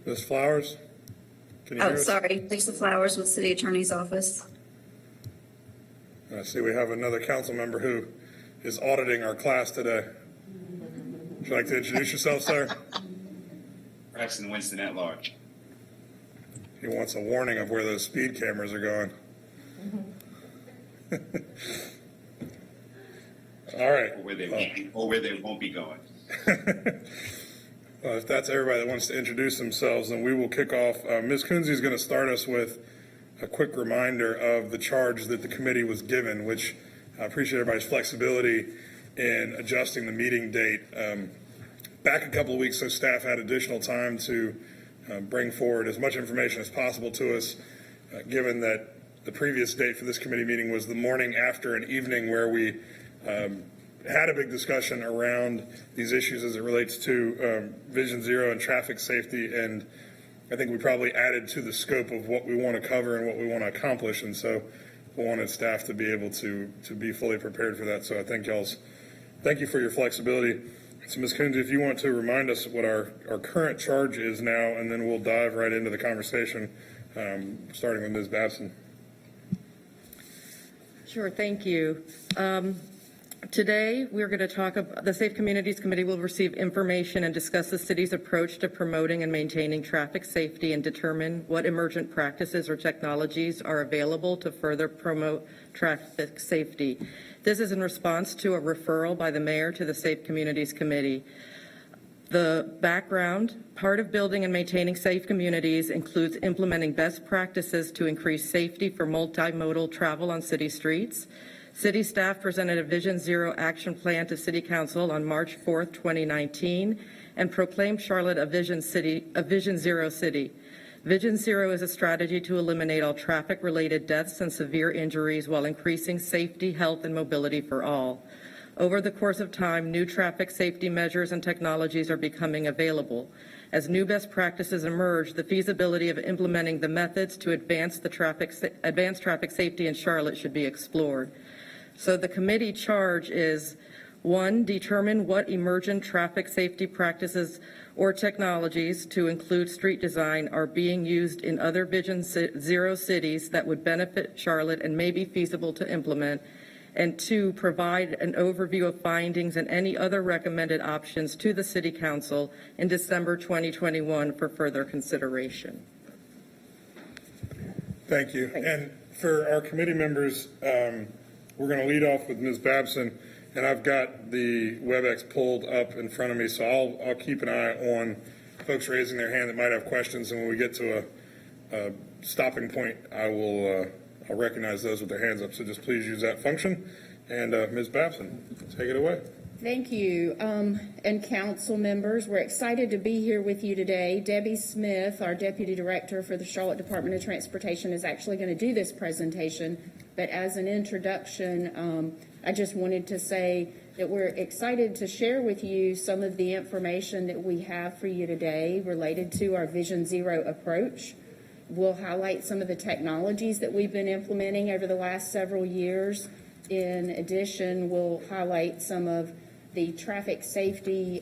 Ms. Flowers? Can you hear Oh, us? sorry. Lisa Flowers with City Attorney's Office. I see we have another council member who is auditing our class today. Would you like to introduce yourself, sir? Braxton Winston at large. He wants a warning of where those speed cameras are going. All right. Or where they won't be going. Well, if that's everybody that wants to introduce themselves, then we will kick off. Ms. Kunze is going to start us with a quick reminder of the charge that the committee was given, which I appreciate everybody's flexibility in adjusting the meeting date. Back a couple of weeks, so staff had additional time to bring forward as much information as possible to us, given that the previous date for this committee meeting was the morning after an evening where we had a big discussion around these issues as it relates to Vision Zero and traffic safety, and I think we probably added to the scope of what we want to cover and what we want to accomplish, and so we wanted staff to be able to be fully prepared for that. So I thank you for your flexibility. So Ms. Kunze, if you want to remind us what our current charge is now, and then we'll dive right into the conversation, starting with Ms. Babson. Sure, thank you. Today, we're going to talk about the Safe Communities Committee will receive information and discuss the city's approach to promoting and maintaining traffic safety and determine what emergent practices or technologies are available to further promote traffic safety. This is in response to a referral by the mayor to the Safe Communities Committee. The background, part of building and maintaining safe communities includes implementing best practices to increase safety for multimodal travel on city streets. City staff presented a Vision Zero action plan to City Council on March 4th, 2019, and proclaimed Charlotte a Vision Zero city. Vision Zero is a strategy to eliminate all traffic-related deaths and severe injuries while increasing safety, health, and mobility for all. Over the course of time, new traffic safety measures and technologies are becoming available. As new best practices emerge, the feasibility of implementing the methods to advance traffic safety in Charlotte should be explored. So the committee charge is, 1, determine what emergent traffic safety practices or technologies, to include street design, are being used in other Vision Zero cities that would benefit Charlotte and may be feasible to implement. And 2, provide an overview of findings and any other recommended options to the City Council in December 2021 for further consideration. Thank you. And for our committee members, we're going to lead off with Ms. Babson, and I've got the WebEx pulled up in front of me, so I'll keep an eye on folks raising their hand that might have questions, and when we get to a stopping point, I'll recognize those with their hands up. So just please use that function. And Ms. Babson, take it away. Thank you. And council members, we're excited to be here with you today. Debbie Smith, our Deputy Director for the Charlotte Department of Transportation, is actually going to do this presentation. But as an introduction, I just wanted to say that we're excited to share with you some of the information that we have for you today related to our Vision Zero approach. We'll highlight some of the technologies that we've been implementing over the last several years. In addition, we'll highlight some of the traffic safety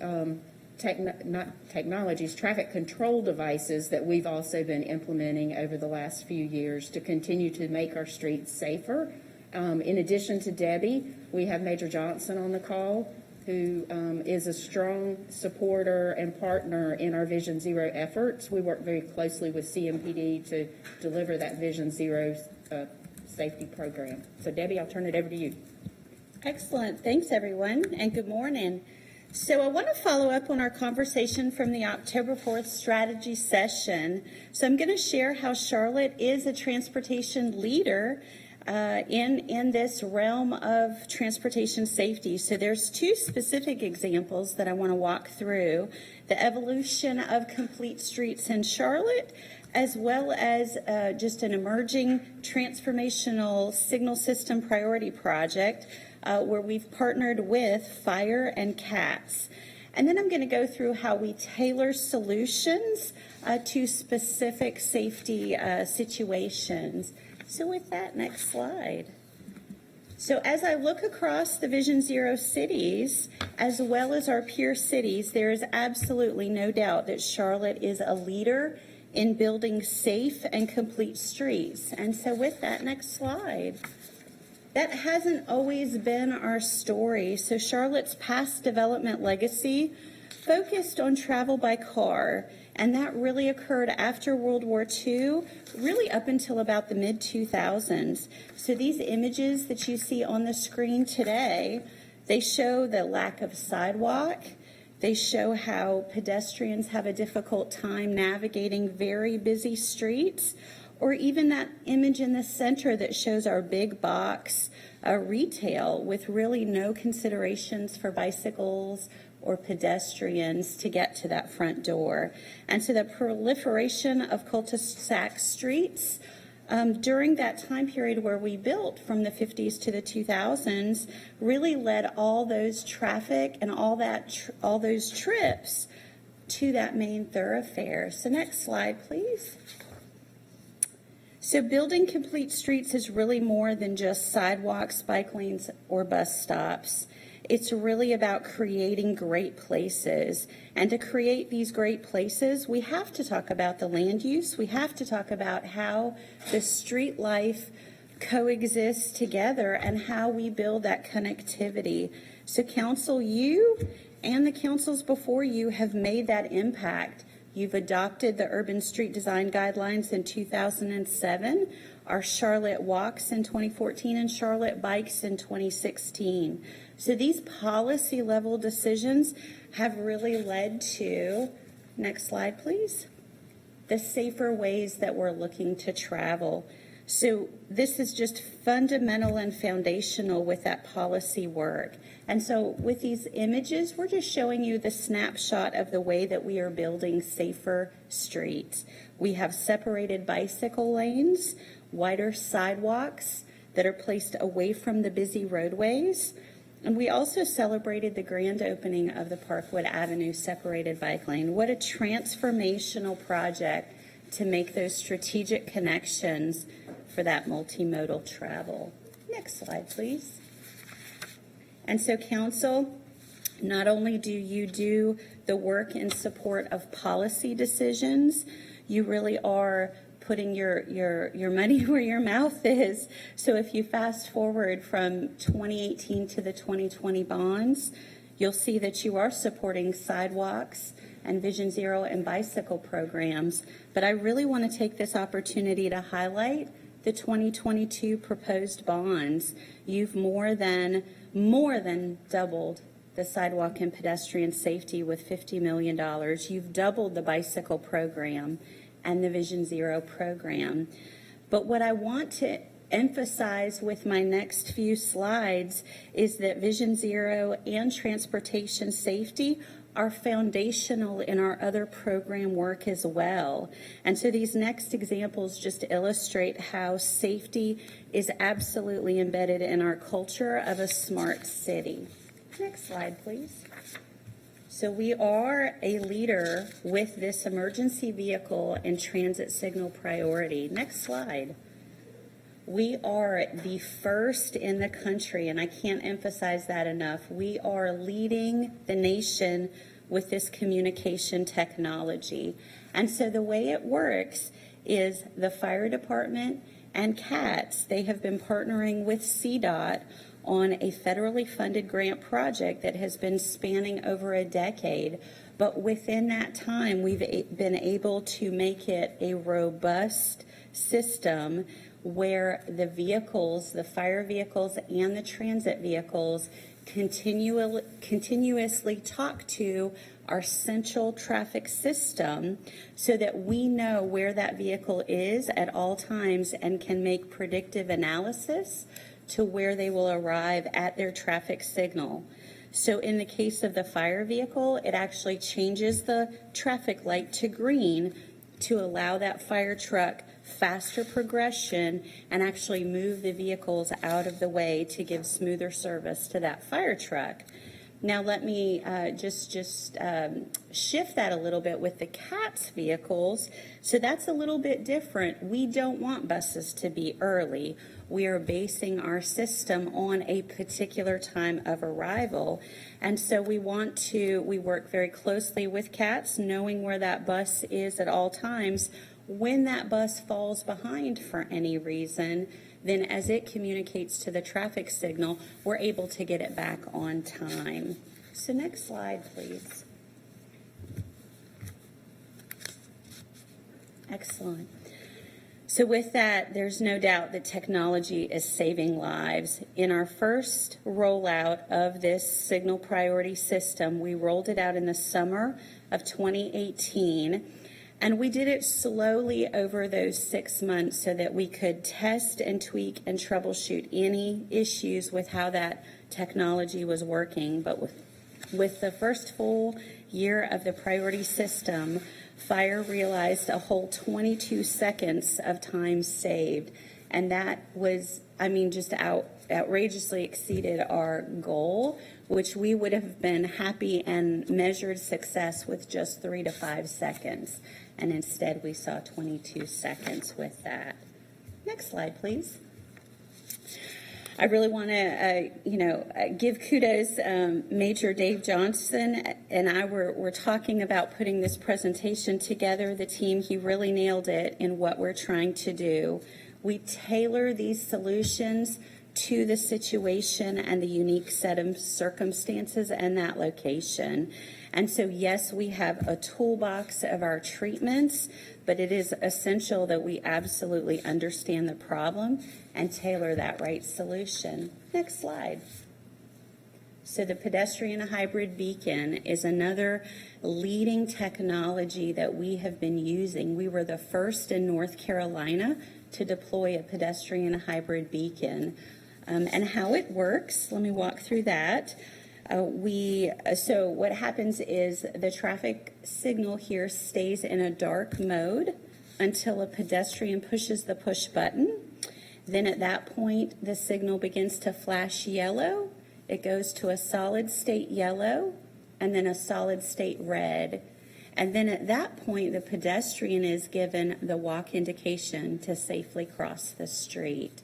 traffic control devices that we've also been implementing over the last few years to continue to make our streets safer. In addition to Debbie, we have Major Johnson on the call, who is a strong supporter and partner in our Vision Zero efforts. We work very closely with CMPD to deliver that Vision Zero safety program. So Debbie, I'll turn it over to you. Excellent. Thanks, everyone, and good morning. So I want to follow up on our conversation from the October 4th strategy session. So I'm going to share how Charlotte is a transportation leader in this realm of transportation safety. So there's 2 specific examples that I want to walk through: the evolution of complete streets in Charlotte, as well as just an emerging transformational signal system priority project where we've partnered with Fire and CATS. And then I'm going to go through how we tailor solutions to specific safety situations. So with that, next slide. So as I look across the Vision Zero cities, as well as our peer cities, there is absolutely no doubt that Charlotte is a leader in building safe and complete streets. And so with that, next slide. That hasn't always been our story. So Charlotte's past development legacy focused on travel by car, and that really occurred after World War II, really up until about the mid-2000s. So these images that you see on the screen today, they show the lack of sidewalk. They show how pedestrians have a difficult time navigating very busy streets, or even that image in the center that shows our big box retail with really no considerations for bicycles or pedestrians to get to that front door. And so the proliferation of cul-de-sac streets during that time period where we built from the 50s to the 2000s really led all those traffic and all those trips to that main thoroughfare. So next slide, please. So building complete streets is really more than just sidewalks, bike lanes, or bus stops. It's really about creating great places. And to create these great places, we have to talk about the land use. We have to talk about how the street life coexists together and how we build that connectivity. So council, you and the councils before you have made that impact. You've adopted the Urban Street Design Guidelines in 2007, our Charlotte Walks in 2014, and Charlotte Bikes in 2016. So these policy level decisions have really led to, next slide please, the safer ways that we're looking to travel. So this is just fundamental and foundational with that policy work. And so with these images, we're just showing you the snapshot of the way that we are building safer streets. We have separated bicycle lanes, wider sidewalks that are placed away from the busy roadways. And we also celebrated the grand opening of the Parkwood Avenue separated bike lane. What a transformational project to make those strategic connections for that multimodal travel. Next slide, please. And so council, not only do you do the work in support of policy decisions, you really are putting your money where your mouth is. So if you fast forward from 2018 to the 2020 bonds, you'll see that you are supporting sidewalks and Vision Zero and bicycle programs. But I really want to take this opportunity to highlight the 2022 proposed bonds. You've more than doubled the sidewalk and pedestrian safety with $50 million. You've doubled the bicycle program and the Vision Zero program. But what I want to emphasize with my next few slides is that Vision Zero and transportation safety are foundational in our other program work as well. And so these next examples just illustrate how safety is absolutely embedded in our culture of a smart city. Next slide, please. So we are a leader with this emergency vehicle and transit signal priority. Next slide. We are the first in the country, and I can't emphasize that enough. We are leading the nation with this communication technology. And so the way it works is the fire department and CATS, they have been partnering with CDOT on a federally funded grant project that has been spanning over a decade. But within that time, we've been able to make it a robust system where the vehicles, the fire vehicles and the transit vehicles continuously talk to our central traffic system so that we know where that vehicle is at all times and can make predictive analysis to where they will arrive at their traffic signal. So in the case of the fire vehicle, it actually changes the traffic light to green to allow that fire truck faster progression and actually move the vehicles out of the way to give smoother service to that fire truck. Now, let me just shift that a little bit with the CATS vehicles. So that's a little bit different. We don't want buses to be early. We are basing our system on a particular time of arrival. And so we work very closely with CATS, knowing where that bus is at all times. When that bus falls behind for any reason, then as it communicates to the traffic signal, we're able to get it back on time. So next slide, please. Excellent. So with that, there's no doubt that technology is saving lives. In our first rollout of this signal priority system, we rolled it out in the summer of 2018. And we did it slowly over those 6 months so that we could test and tweak and troubleshoot any issues with how that technology was working. But with the first full year of the priority system, Fire realized a whole 22 seconds of time saved. And that was, just outrageously exceeded our goal, which we would have been happy and measured success with just 3 to 5 seconds. And instead, we saw 22 seconds with that. Next slide, please. I really want to, give kudos. Major Dave Johnson and I were talking about putting this presentation together. The team, he really nailed it in what we're trying to do. We tailor these solutions to the situation and the unique set of circumstances and that location. And so, yes, we have a toolbox of our treatments, but it is essential that we absolutely understand the problem and tailor that right solution. Next slide. So the pedestrian hybrid beacon is another leading technology that we have been using. We were the first in North Carolina to deploy a pedestrian hybrid beacon. And how it works, let me walk through that. So what happens is the traffic signal here stays in a dark mode until a pedestrian pushes the push button. Then at that point, the signal begins to flash yellow. It goes to a solid state yellow and then a solid state red. And then at that point, the pedestrian is given the walk indication to safely cross the street.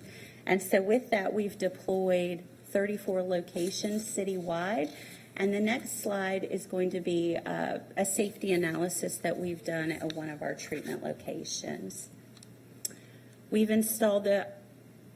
And so with that, we've deployed 34 locations citywide. And the next slide is going to be a safety analysis that we've done at one of our treatment locations. We've installed the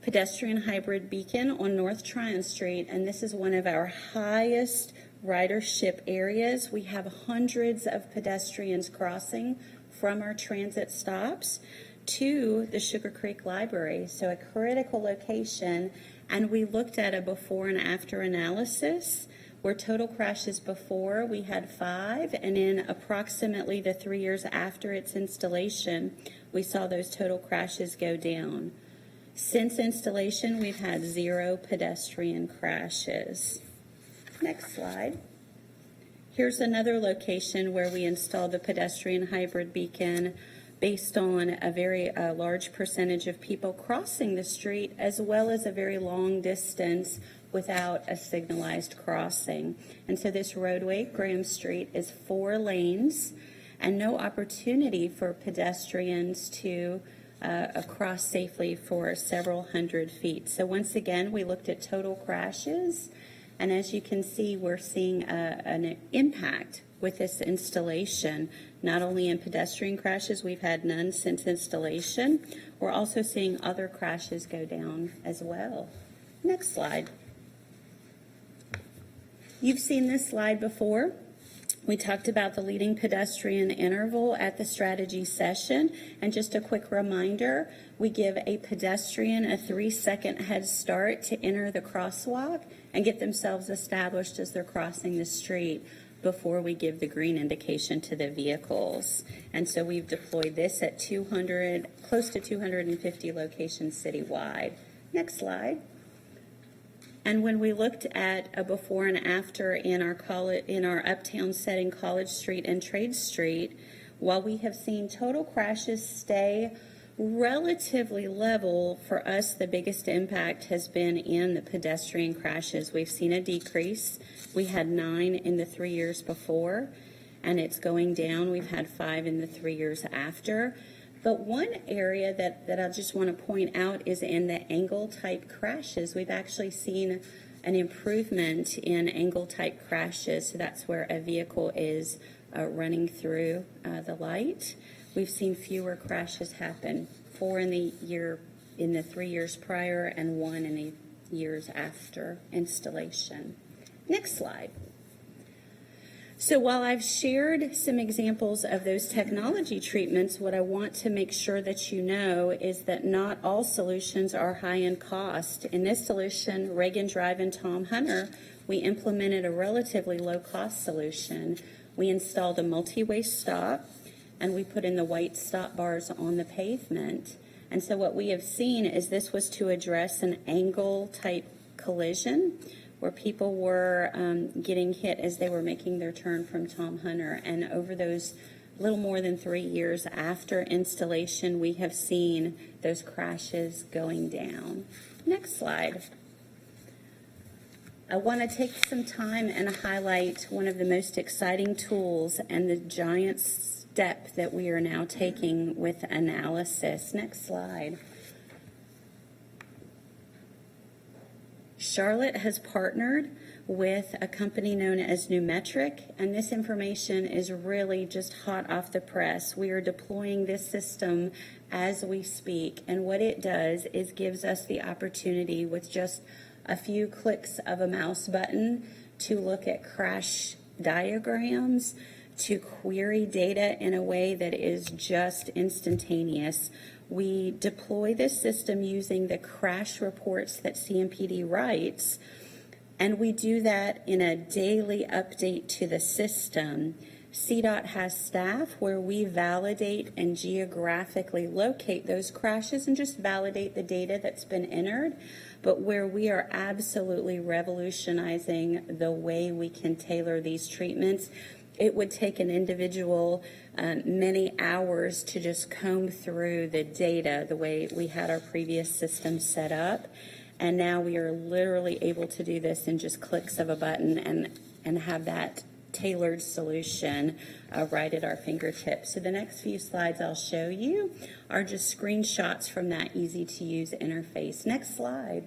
pedestrian hybrid beacon on North Tryon Street, and this is one of our highest ridership areas. We have hundreds of pedestrians crossing from our transit stops to the Sugar Creek Library, so a critical location. And we looked at a before and after analysis where total crashes before we had 5, and in approximately the 3 years after its installation, we saw those total crashes go down. Since installation, we've had 0 pedestrian crashes. Next slide. Here's another location where we installed the pedestrian hybrid beacon based on a very large percentage of people crossing the street, as well as a very long distance without a signalized crossing. And so this roadway, Graham Street, is 4 lanes and no opportunity for pedestrians to cross safely for several hundred feet. So once again, we looked at total crashes, and as you can see, we're seeing an impact with this installation. Not only in pedestrian crashes, we've had none since installation. We're also seeing other crashes go down as well. Next slide. You've seen this slide before. We talked about the leading pedestrian interval at the strategy session. And just a quick reminder, we give a pedestrian a 3-second head start to enter the crosswalk and get themselves established as they're crossing the street before we give the green indication to the vehicles. And so we've deployed this at close to 250 locations citywide. Next slide. And when we looked at a before and after in our uptown setting, College Street and Trade Street, while we have seen total crashes stay relatively level. For us, the biggest impact has been in the pedestrian crashes. We've seen a decrease. We had 9 in the 3 years before, and it's going down. We've had 5 in the 3 years after. But one area that I just want to point out is in the angle-type crashes. We've actually seen an improvement in angle-type crashes. So that's where a vehicle is running through the light. We've seen fewer crashes happen, 4 in the 3 years prior and 1 in the years after installation. Next slide. So while I've shared some examples of those technology treatments, what I want to make sure that you know is that not all solutions are high in cost. In this solution, Reagan Drive and Tom Hunter, we implemented a relatively low-cost solution. We installed a multi-waste stop, and we put in the white stop bars on the pavement. And so what we have seen is this was to address an angle-type collision where people were getting hit as they were making their turn from Tom Hunter. And over those little more than 3 years after installation, we have seen those crashes going down. Next slide. I want to take some time and highlight one of the most exciting tools and the giant step that we are now taking with analysis. Next slide. Charlotte has partnered with a company known as Numetric, and this information is really just hot off the press. We are deploying this system as we speak, and what it does is gives us the opportunity with just a few clicks of a mouse button to look at crash diagrams, to query data in a way that is just instantaneous. We deploy this system using the crash reports that CMPD writes, and we do that in a daily update to the system. CDOT has staff where we validate and geographically locate those crashes and just validate the data that's been entered, but where we are absolutely revolutionizing the way we can tailor these treatments. It would take an individual many hours to just comb through the data the way we had our previous system set up. And now we are literally able to do this in just clicks of a button and have that tailored solution right at our fingertips. So the next few slides I'll show you are just screenshots from that easy-to-use interface. Next slide.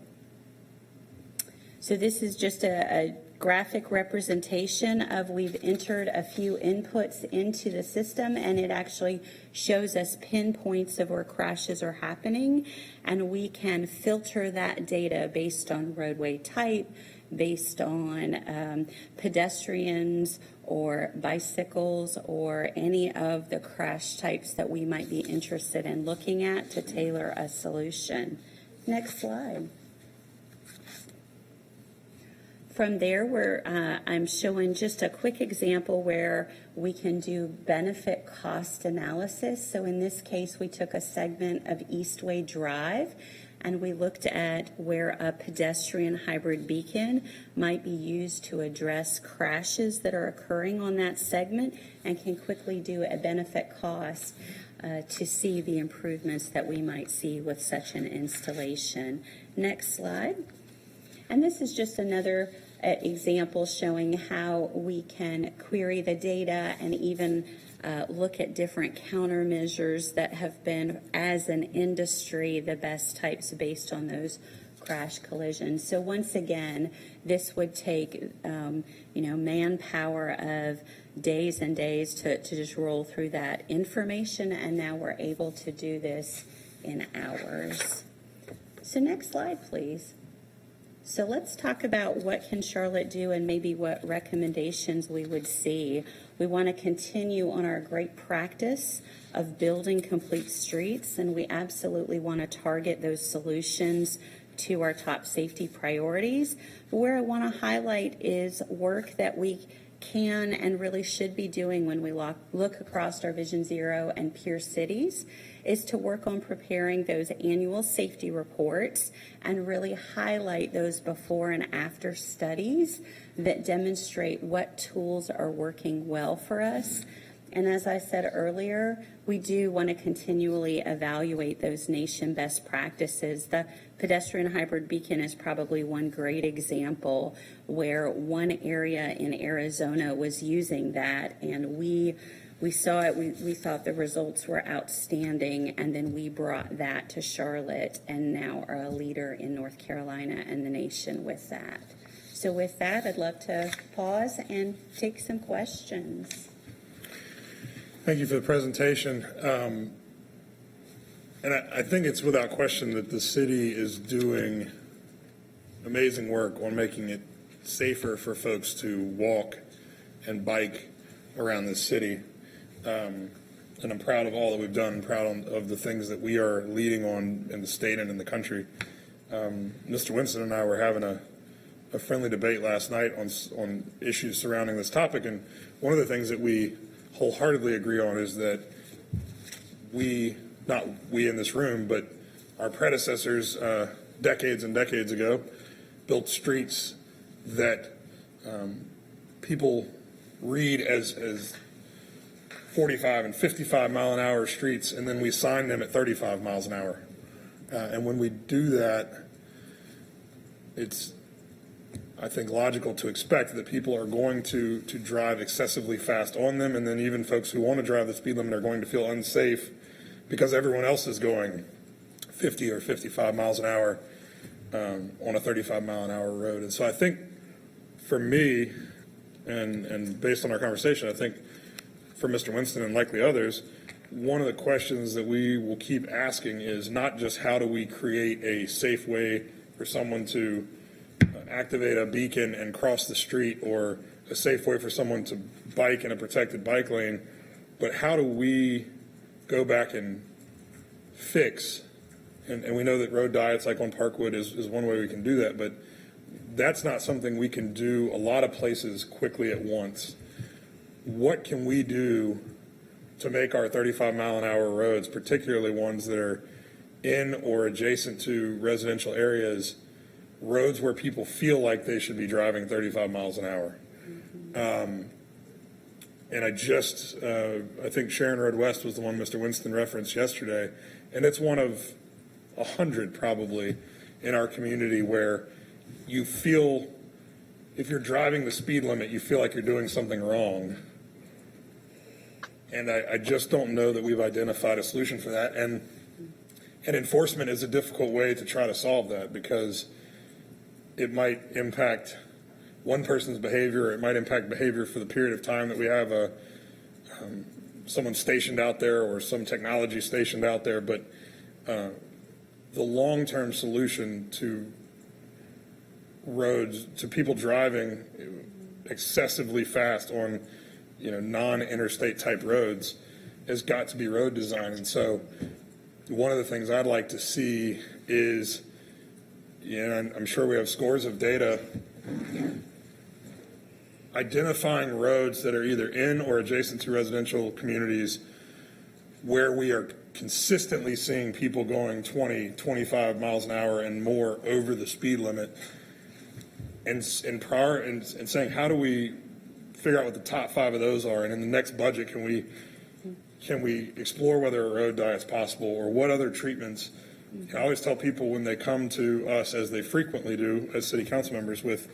So this is just a graphic representation of we've entered a few inputs into the system, and it actually shows us pinpoints of where crashes are happening, and we can filter that data based on roadway type, based on pedestrians or bicycles or any of the crash types that we might be interested in looking at to tailor a solution. Next slide. From there, I'm showing just a quick example where we can do benefit cost analysis. So in this case, we took a segment of Eastway Drive and we looked at where a pedestrian hybrid beacon might be used to address crashes that are occurring on that segment and can quickly do a benefit cost to see the improvements that we might see with such an installation. Next slide. And this is just another example showing how we can query the data and even look at different countermeasures that have been, as an industry, the best types based on those crash collisions. So once again, this would take manpower of days and days to just roll through that information, and now we're able to do this in hours. So next slide, please. So let's talk about what can Charlotte do and maybe what recommendations we would see. We want to continue on our great practice of building complete streets, and we absolutely want to target those solutions to our top safety priorities. But where I want to highlight is work that we can and really should be doing when we look across our Vision Zero and peer cities is to work on preparing those annual safety reports and really highlight those before and after studies that demonstrate what tools are working well for us And as I said earlier, we do want to continually evaluate those nation best practices. The pedestrian hybrid beacon is probably one great example where one area in Arizona was using that, and we saw it, we thought the results were outstanding, and then we brought that to Charlotte and now are a leader in North Carolina and the nation with that. So with that, I'd love to pause and take some questions. Thank you for the presentation. And I think it's without question that the city is doing amazing work on making it safer for folks to walk and bike around this city. And I'm proud of all that we've done, proud of the things that we are leading on in the state and in the country. Mr. Winston and I were having a friendly debate last night on issues surrounding this topic, and one of the things that we wholeheartedly agree on is that not we in this room, but our predecessors decades and decades ago built streets that people read as 45 and 55 mile an hour streets, and then we sign them at 35 miles an hour. And when we do that, it's, I think, logical to expect that people are going to drive excessively fast on them, and then even folks who want to drive the speed limit are going to feel unsafe because everyone else is going 50 or 55 miles an hour on a 35 mile an hour road. And so I think for me, and based on our conversation, I think for Mr. Winston and likely others, one of the questions that we will keep asking is not just how do we create a safe way for someone to activate a beacon and cross the street, or a safe way for someone to bike in a protected bike lane, but how do we go back and fix, and we know that road diets like on Parkwood is one way we can do that, but that's not something we can do a lot of places quickly at once. What can we do to make our 35 mile an hour roads, particularly ones that are in or adjacent to residential areas, roads where people feel like they should be driving 35 miles an hour? And I think Sharon Road West was the one Mr. Winston referenced yesterday, and it's one of 100 probably in our community where you feel, if you're driving the speed limit, you feel like you're doing something wrong. And I just don't know that we've identified a solution for that. And enforcement is a difficult way to try to solve that, because it might impact one person's behavior, or it might impact behavior for the period of time that we have someone stationed out there or some technology stationed out there. But the long-term solution to roads, to people driving excessively fast on non-interstate type roads, has got to be road design. And so one of the things I'd like to see is, I'm sure we have scores of data, identifying roads that are either in or adjacent to residential communities where we are consistently seeing people going 20, 25 miles an hour and more over the speed limit, and saying, how do we figure out what the top 5 of those are, and in the next budget, can we explore whether a road diet is possible, or what other treatments. I always tell people when they come to us, as they frequently do as city council members, with,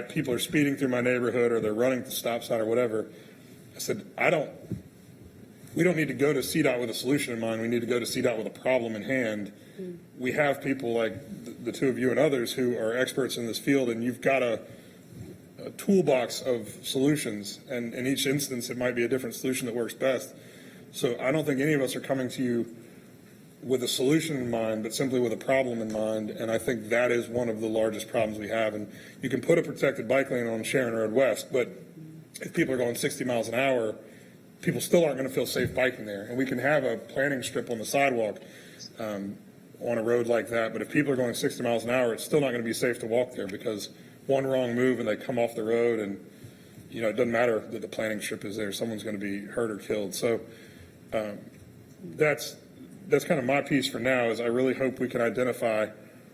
people are speeding through my neighborhood, or they're running the stop sign or whatever. I said, we don't need to go to CDOT with a solution in mind. We need to go to CDOT with a problem in hand. We have people like the two of you and others who are experts in this field, and you've got a toolbox of solutions, and in each instance it might be a different solution that works best. So I don't think any of us are coming to you with a solution in mind, but simply with a problem in mind, and I think that is one of the largest problems we have. And you can put a protected bike lane on Sharon Road West, but if people are going 60 miles an hour, people still aren't going to feel safe biking there. And we can have a planning strip on the sidewalk on a road like that, but if people are going 60 miles an hour, it's still not going to be safe to walk there, because one wrong move and they come off the road, and it doesn't matter that the planning strip is there, someone's going to be hurt or killed. So that's kind of my piece for now, is I really hope we can identify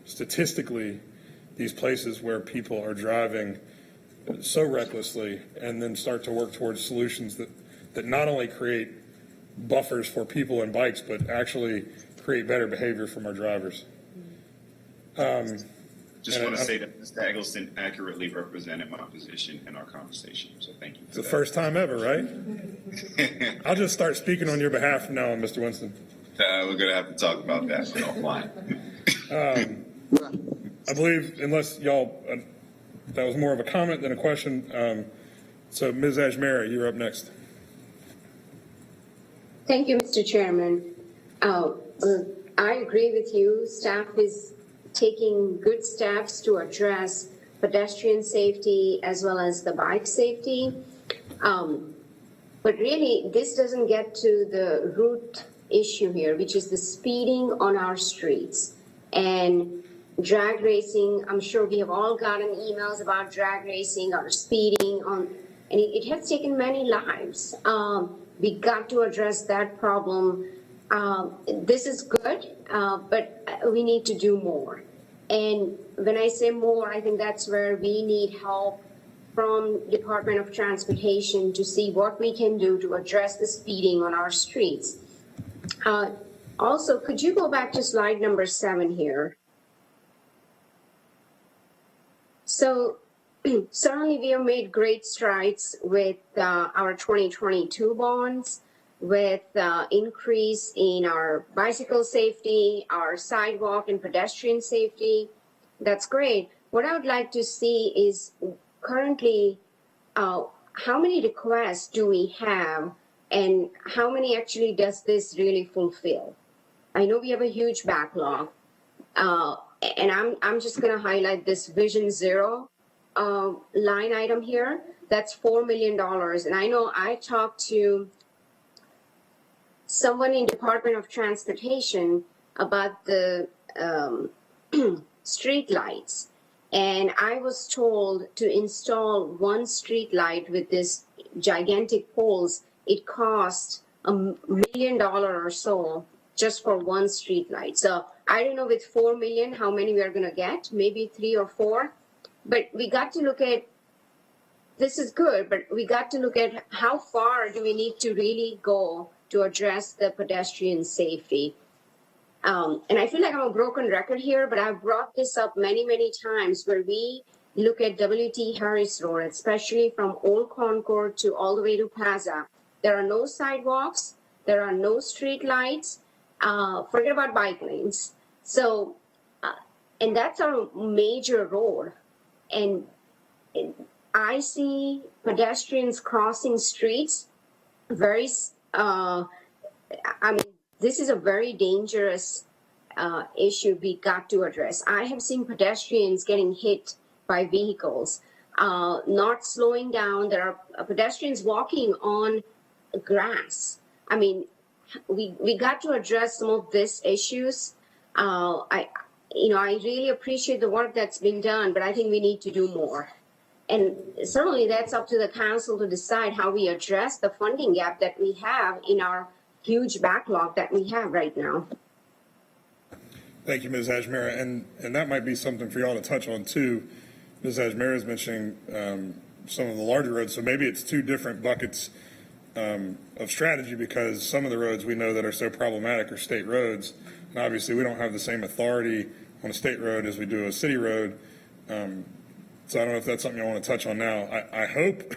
statistically these places where people are driving so recklessly, and then start to work towards solutions that that not only create buffers for people and bikes, but actually create better behavior from our drivers. Just And want to I- say that Mr. Eggleston accurately represented my position in our conversation, so thank you. It's the first time ever, right? I'll just start speaking on your behalf from now on, Mr. Winston. We're going to have to talk about that offline. I believe, unless y'all, that was more of a comment than a question. So Ms. Ajmera, you're up next. Thank you, Mr. Chairman. I agree with you. Staff is taking good steps to address pedestrian safety as well as the bike safety. But really, this doesn't get to the root issue here, which is the speeding on our streets. And drag racing, I'm sure we have all gotten emails about drag racing or speeding on, and it has taken many lives. We got to address that problem. This is good, but we need to do more. And when I say more, I think that's where we need help from Department of Transportation to see what we can do to address the speeding on our streets. Also, could you go back to slide number 7 here? So certainly we have made great strides with our 2022 bonds, with increase in our bicycle safety, our sidewalk and pedestrian safety. That's great. What I would like to see is currently how many requests do we have and how many actually does this really fulfill? I know we have a huge backlog. And I'm just going to highlight this Vision Zero line item here. That's $4 million. And I know I talked to someone in Department of Transportation about the street lights. And I was told to install one street light with this gigantic poles, it cost $1 million or so just for one street light. So I don't know with 4 million how many we are going to get, maybe 3 or 4. But we got to look at, this is good, but we got to look at how far do we need to really go to address the pedestrian safety. And I feel like I'm a broken record here, but I've brought this up many, many times where we look at W.T. Harris Road, especially from Old Concord to all the way to Plaza. There are no sidewalks, there are no street lights, forget about bike lanes. So, and that's our major road. And I see pedestrians crossing streets very, I mean, this is a very dangerous issue we got to address. I have seen pedestrians getting hit by vehicles, not slowing down. There are pedestrians walking on grass. I mean, we got to address some of these issues. I really appreciate the work that's been done, but I think we need to do more. And certainly that's up to the council to decide how we address the funding gap that we have in our huge backlog that we have right now. Thank you, Ms. Ajmera. And that might be something for y'all to touch on too. Ms. Ajmera is mentioning some of the larger roads, so maybe it's 2 different buckets of strategy, because some of the roads we know that are so problematic are state roads. And obviously we don't have the same authority on a state road as we do a city road. So I don't know if that's something you want to touch on now. I hope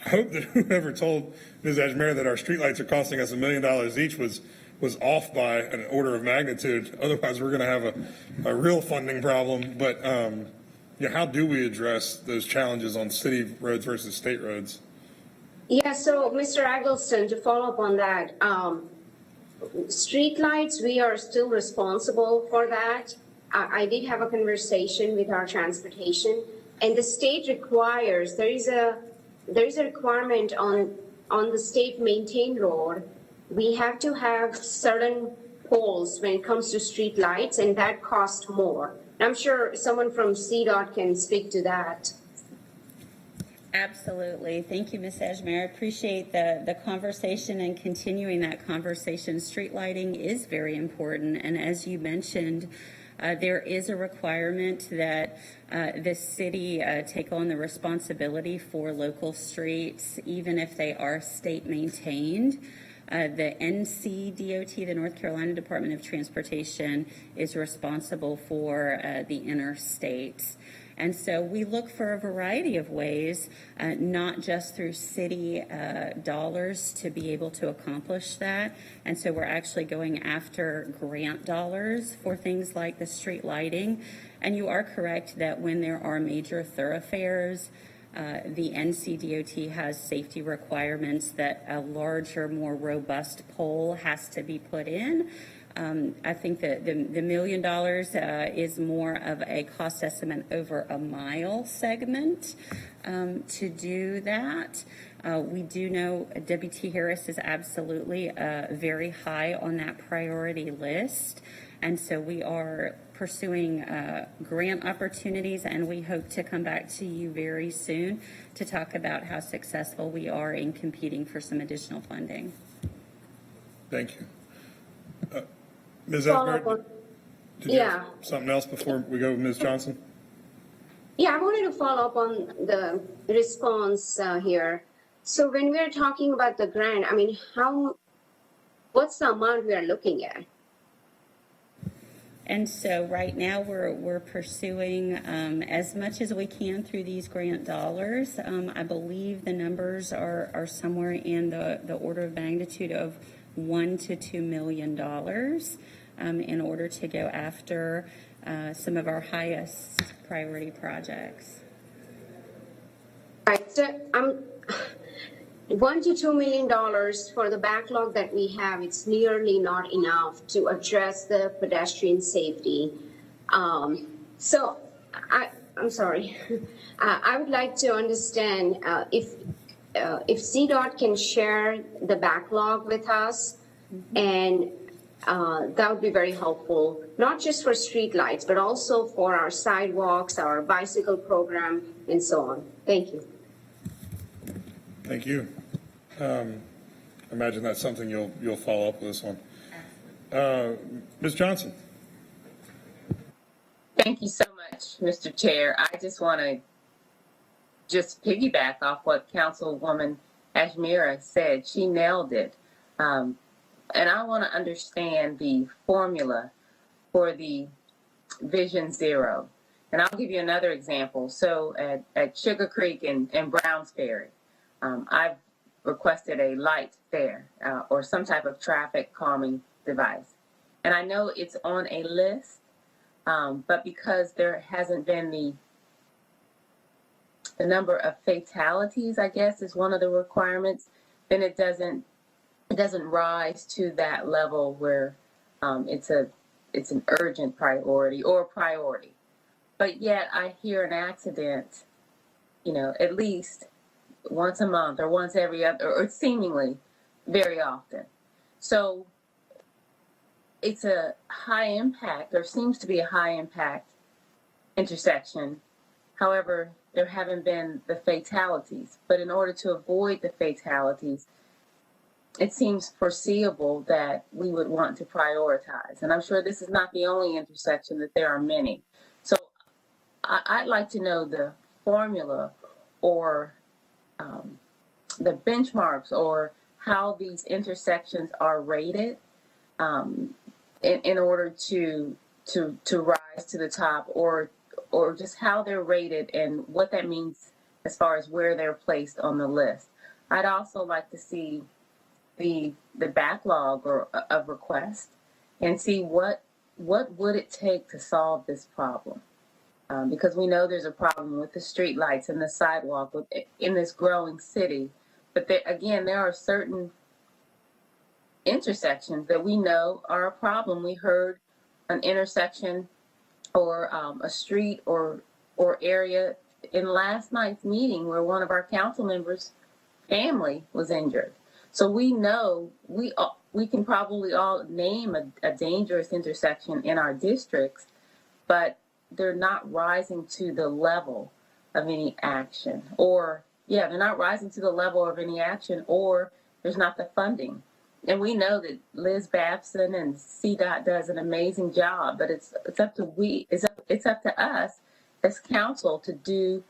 that whoever told Ms. Ajmera that our streetlights are costing us $1 million each was off by an order of magnitude. Otherwise, we're going to have a real funding problem. But how do we address those challenges on city roads versus state roads? Yeah, so Mr. Eggleston, to follow up on that, streetlights, we are still responsible for that. I did have a conversation with our transportation, and the state requires, there is a requirement on the state maintained road. We have to have certain poles when it comes to street lights, and that costs more. I'm sure someone from CDOT can speak to that. Absolutely. Thank you, Ms. Ajmera. Appreciate the conversation and continuing that conversation. Street lighting is very important. And as you mentioned, There is a requirement that the city take on the responsibility for local streets, even if they are state maintained. The NCDOT, the North Carolina Department of Transportation, is responsible for the interstates. And so we look for a variety of ways, not just through city dollars to be able to accomplish that. And so we're actually going after grant dollars for things like the street lighting. And you are correct that when there are major thoroughfares, the NCDOT has safety requirements that a larger, more robust pole has to be put in. I think that the $1 million is more of a cost estimate over a mile segment to do that. We do know W.T. Harris is absolutely very high on that priority list. And so we are pursuing grant opportunities, and we hope to come back to you very soon to talk about how successful we are in competing for some additional funding. Thank you. Ms. Follow up Ellsberg, on- did you have Yeah. something else before we go with Ms. Johnson? Yeah, I wanted to follow up on the response here. So when we're talking about the grant, I mean, what's the amount we are looking at? And so right now we're pursuing as much as we can through these grant dollars. I believe the numbers are somewhere in the order of magnitude of $1 to $2 million in order to go after some of our highest priority projects. Right, so $1 to $2 million for the backlog that we have. It's nearly not enough to address the pedestrian safety. So I'm sorry. I would like to understand if CDOT can share the backlog with us, and that would be very helpful, not just for streetlights, but also for our sidewalks, our bicycle program, and so on. Thank you. Thank you. I imagine that's something you'll follow up with us on. Ms. Johnson? Thank you so much, Mr. Chair. I just want to just piggyback off what Councilwoman Ashmira said. She nailed it. And I want to understand the formula for the Vision Zero. And I'll give you another example. So at Sugar Creek and Browns Ferry, I've requested a light there or some type of traffic calming device. And I know it's on a list, but because there hasn't been the number of fatalities, I guess, is one of the requirements, then it doesn't rise to that level where it's an urgent priority or a priority. But yet I hear an accident, at least once a month or once every other, or seemingly very often. So it's a high impact, or seems to be a high impact intersection. However, there haven't been the fatalities. But in order to avoid the fatalities, it seems foreseeable that we would want to prioritize. And I'm sure this is not the only intersection, that there are many. So I'd like to know the formula or the benchmarks, or how these intersections are rated in order to rise to the top, or just how they're rated and what that means as far as where they're placed on the list. I'd also like to see the backlog of requests and see what would it take to solve this problem. Because we know there's a problem with the street lights and the sidewalk in this growing city. But there are certain intersections that we know are a problem. We heard an intersection or a street or area in last night's meeting where one of our council members' family was injured. So we know we can probably all name a dangerous intersection in our districts, but they're not rising to the level of any action, or they're not rising to the level of any action, or there's not the funding and we know that Liz Babson and CDOT does an amazing job, but it's up to us as council to do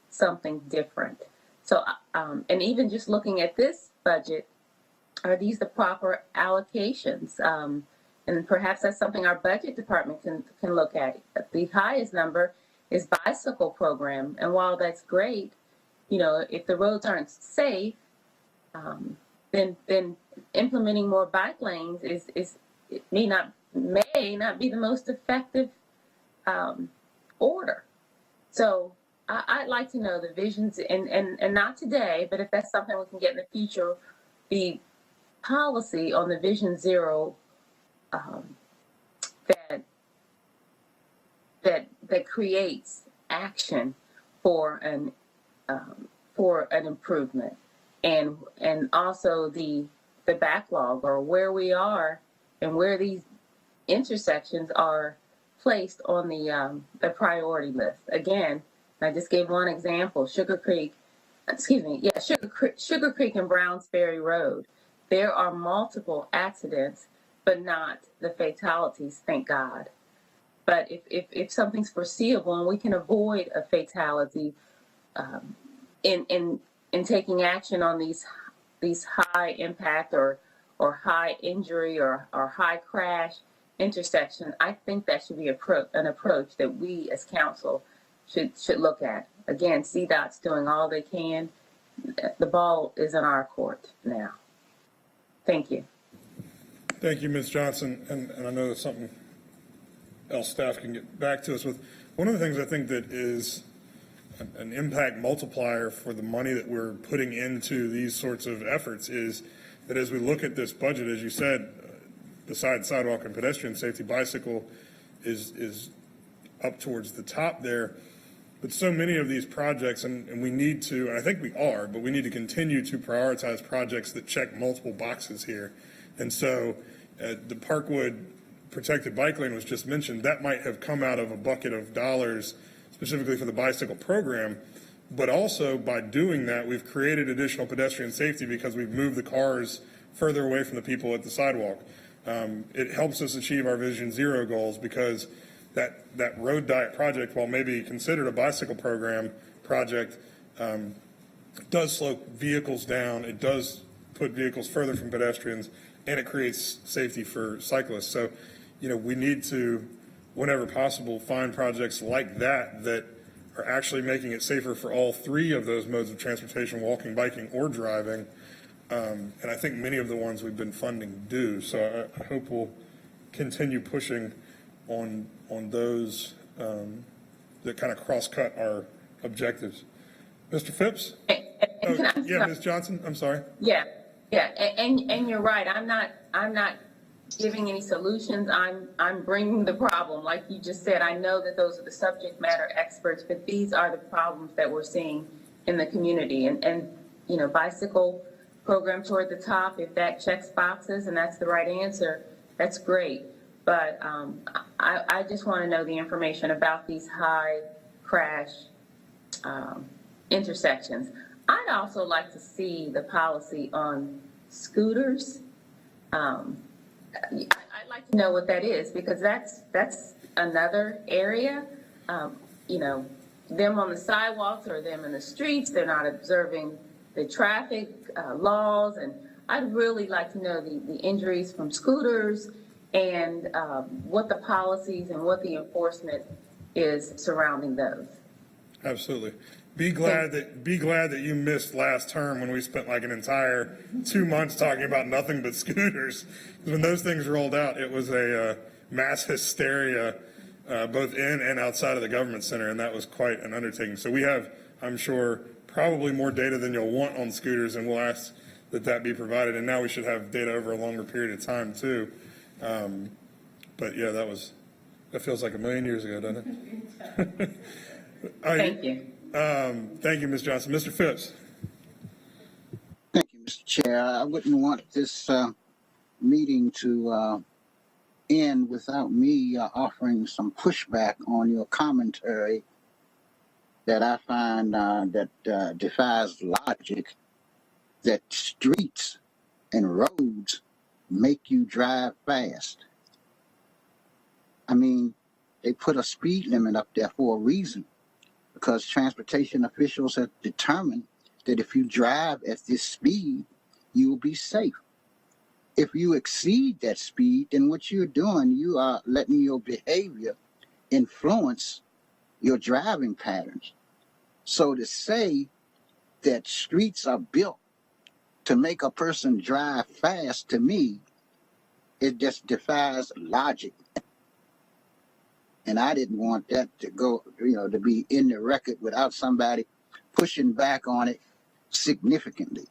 something different. So, and even just looking at this budget, are these the proper allocations? And perhaps that's something our budget department can look at. The highest number is bicycle program, and while that's great, you know, if the roads aren't safe, then implementing more bike lanes it may not be the most effective order. So I'd like to know the visions, and not today, but if that's something we can get in the future, the policy on the Vision Zero that creates action for an improvement, and also the backlog, or where we are and where these intersections are placed on the priority list. Again, I just gave one example: Sugar Creek and Browns Ferry Road. There are multiple accidents, but not the fatalities, thank God. But if something's foreseeable and we can avoid a fatality in taking action on these high impact or high injury or high crash intersections, I think that should be an approach that we as council should look at. Again, CDOT's doing all they can. The ball is in our court now. Thank you. Thank you, Ms. Johnson. And I know that's something else staff can get back to us with. One of the things I think that is an impact multiplier for the money that we're putting into these sorts of efforts is that as we look at this budget, as you said, besides sidewalk and pedestrian safety, bicycle is up towards the top there. But so many of these projects, and we need to, and I think we are, but we need to continue to prioritize projects that check multiple boxes here. And so the Parkwood protected bike lane was just mentioned. That might have come out of a bucket of dollars specifically for the bicycle program. But also by doing that, we've created additional pedestrian safety because we've moved the cars further away from the people at the sidewalk. It helps us achieve our Vision Zero goals because that road diet project, while maybe considered a bicycle program project, does slow vehicles down. It does put vehicles further from pedestrians, and it creates safety for cyclists. So, you know, we need to, whenever possible, find projects like that are actually making it safer for all three of those modes of transportation: walking, biking, or driving. And I think many of the ones we've been funding do. So I hope we'll continue pushing on those that kind of cross-cut our objectives. Mr. Phipps? Ms. Johnson, I'm sorry. Yeah, and you're right. I'm not giving any solutions. I'm bringing the problem, like you just said. I know that those are the subject matter experts, but these are the problems that we're seeing in the community. And you know, bicycle program toward the top, if that checks boxes and that's the right answer, that's great. But I just want to know the information about these high crash intersections. I'd also like to see the policy on scooters. I'd like to know what that is, because that's another area. You know, them on the sidewalks or them in the streets, they're not observing the traffic laws, and I'd really like to know the injuries from scooters and what the policies and what the enforcement is surrounding those. Absolutely. Be glad that you missed last term when we spent like an entire 2 months talking about nothing but scooters. Because when those things rolled out, it was a mass hysteria both in and outside of the government center, and that was quite an undertaking. So we have, I'm sure, probably more data than you'll want on scooters, and we'll ask that be provided. And now we should have data over a longer period of time too. But yeah, that feels like a million years ago, doesn't it? Thank you. Thank you, Ms. Johnson. Mr. Phipps. Thank you, Mr. Chair. I wouldn't want this meeting to end without me offering some pushback on your commentary that I find that defies logic, that streets and roads make you drive fast. I mean, they put a speed limit up there for a reason, because transportation officials have determined that if you drive at this speed, you will be safe. If you exceed that speed, then what you're doing, you are letting your behavior influence your driving patterns. So to say that streets are built to make a person drive fast, to me, it just defies logic. And I didn't want that to go, to be in the record without somebody pushing back on it significantly.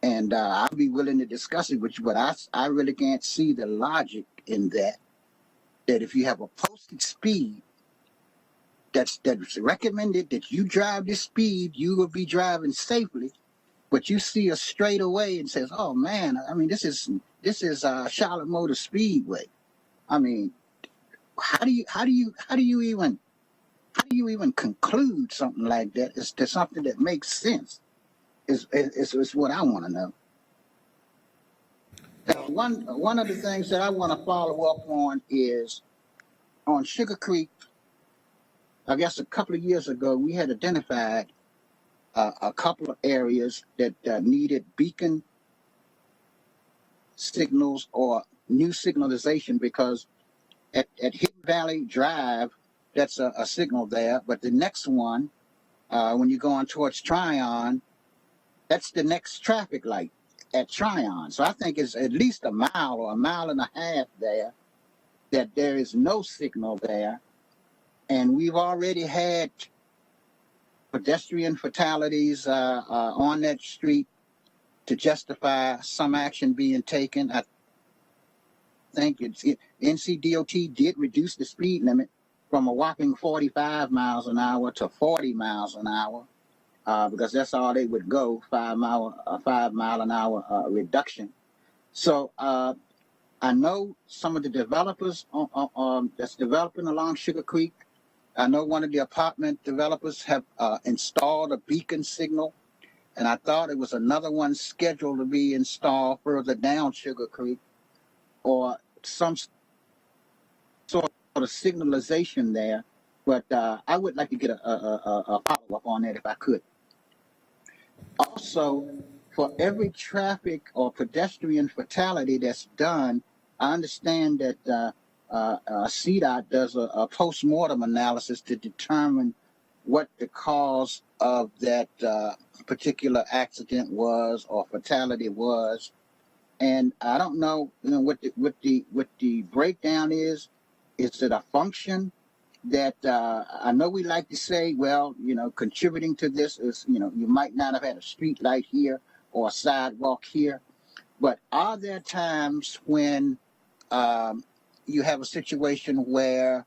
And I'll be willing to discuss it with you, but I really can't see the logic in that if you have a posted speed that's recommended that you drive this speed, you will be driving safely, but you see a straightaway and says, oh man, I mean, this is Charlotte Motor Speedway. I mean, how do you even conclude something like that as to something that makes sense? Is what I want to know. Now, one of the things that I want to follow up on is on Sugar Creek. I guess a couple of years ago, we had identified a couple of areas that needed beacon signals or new signalization, because at Hidden Valley Drive, that's a signal there. But the next one, when you're going towards Tryon, that's the next traffic light at Tryon. So I think it's at least a mile or a mile and a half there that there is no signal there. And we've already had pedestrian fatalities on that street to justify some action being taken. I think NCDOT did reduce the speed limit from a whopping 45 miles an hour to 40 miles an hour, because that's all they would go, 5 mile an hour reduction. So I know some of the developers that's developing along Sugar Creek. I know one of the apartment developers have installed a beacon signal, and I thought it was another one scheduled to be installed further down Sugar Creek, or some sort of signalization there. But I would like to get a follow-up on that if I could. Also, for every traffic or pedestrian fatality that's done, I understand that CDOT does a post-mortem analysis to determine what the cause of that particular accident was or fatality was. And I don't know, what the breakdown is. Is it a function that I know we like to say, well, contributing to this is, you might not have had a street light here or a sidewalk here, but are there times when you have a situation where,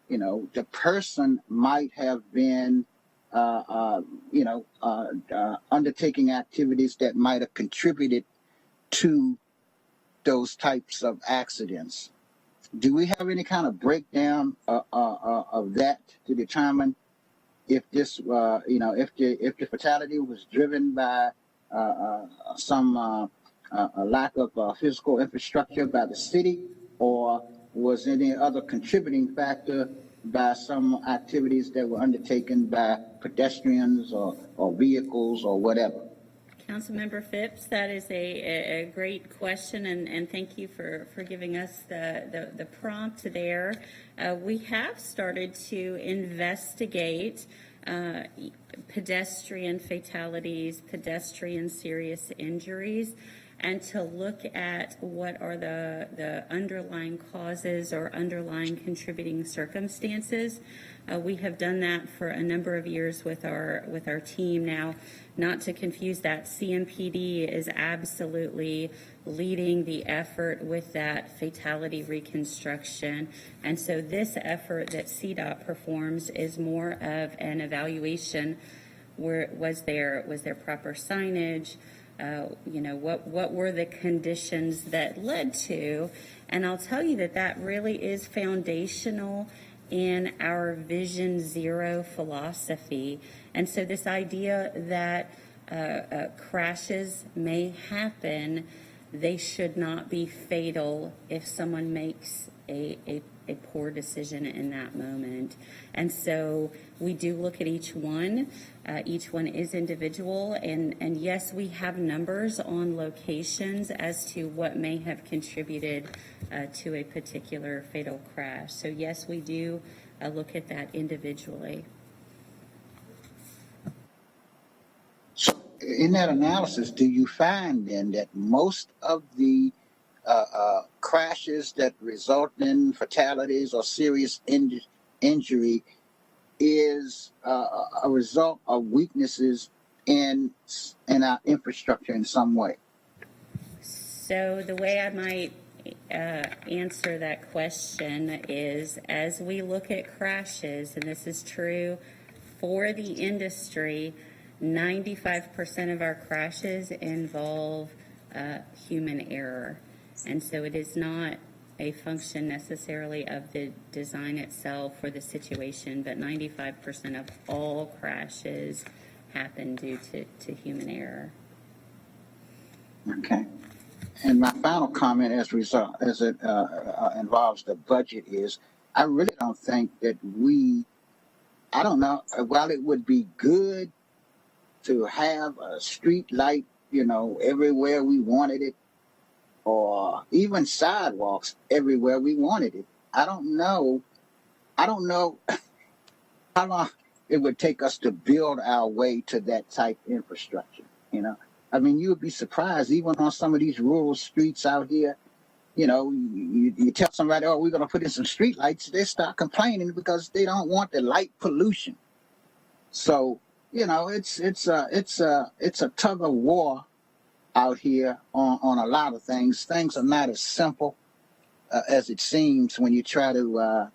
the person might have been, undertaking activities that might have contributed to those types of accidents? Do we have any kind of breakdown of that to determine if this, if the fatality was driven by some lack of physical infrastructure by the city, or was any other contributing factor by some activities that were undertaken by pedestrians or vehicles or whatever? Councilmember Phipps, that is a great question, and thank you for giving us the prompt there. We have started to investigate pedestrian fatalities, pedestrian serious injuries, and to look at what are the underlying causes or underlying contributing circumstances. We have done that for a number of years with our team. Now, not to confuse that, CMPD is absolutely leading the effort with that fatality reconstruction. And so this effort that CDOT performs is more of an evaluation. Where was there proper signage? What were the conditions that led to? And I'll tell you that really is foundational in our Vision Zero philosophy. And so this idea that crashes may happen, they should not be fatal if someone makes a poor decision in that moment. And so we do look at each one. Each one is individual. And yes, we have numbers on locations as to what may have contributed to a particular fatal crash. So yes, we do look at that individually. So in that analysis, do you find then that most of the crashes that result in fatalities or serious injury is a result of weaknesses in our infrastructure in some way? So the way I might answer that question is, as we look at crashes, and this is true for the industry, 95% of our crashes involve human error. And so it is not a function necessarily of the design itself or the situation, but 95% of all crashes happen due to human error. Okay. And my final comment as it involves the budget is, I really don't think that I don't know, while it would be good to have a street light, everywhere we wanted it, or even sidewalks everywhere we wanted it. I don't know how long it would take us to build our way to that type of infrastructure, I mean, you would be surprised, even on some of these rural streets out here, you tell somebody, oh, we're going to put in some street lights, they start complaining because they don't want the light pollution. So, it's a tug of war out here on a lot of things. Things are not as simple as it seems when you try to,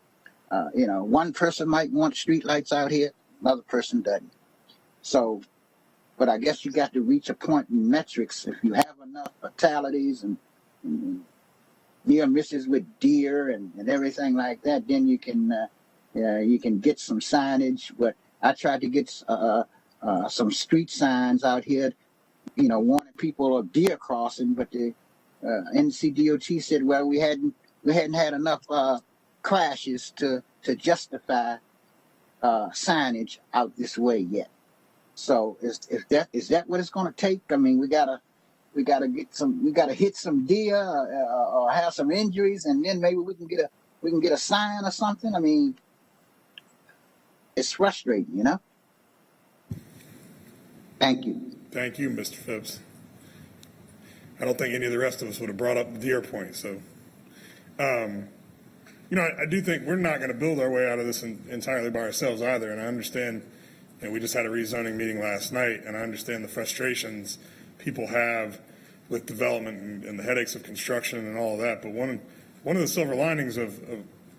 one person might want street lights out here, another person doesn't. So, but I guess you got to reach a point in metrics. If you have enough fatalities and near misses with deer and everything like that, then you can get some signage. But I tried to get some street signs out here, warning people of deer crossing, but the NCDOT said, well, we hadn't had enough crashes to justify signage out this way yet. So is that what it's going to take? I mean, we gotta hit some deer or have some injuries, and then maybe we can get a sign or something. I mean, it's frustrating, Thank you. Thank you, Mr. Phipps. I don't think any of the rest of us would have brought up the deer point. So, I do think we're not going to build our way out of this entirely by ourselves either. And I understand, we just had a rezoning meeting last night, and I understand the frustrations people have with development and the headaches of construction and all of that. But one of the silver linings of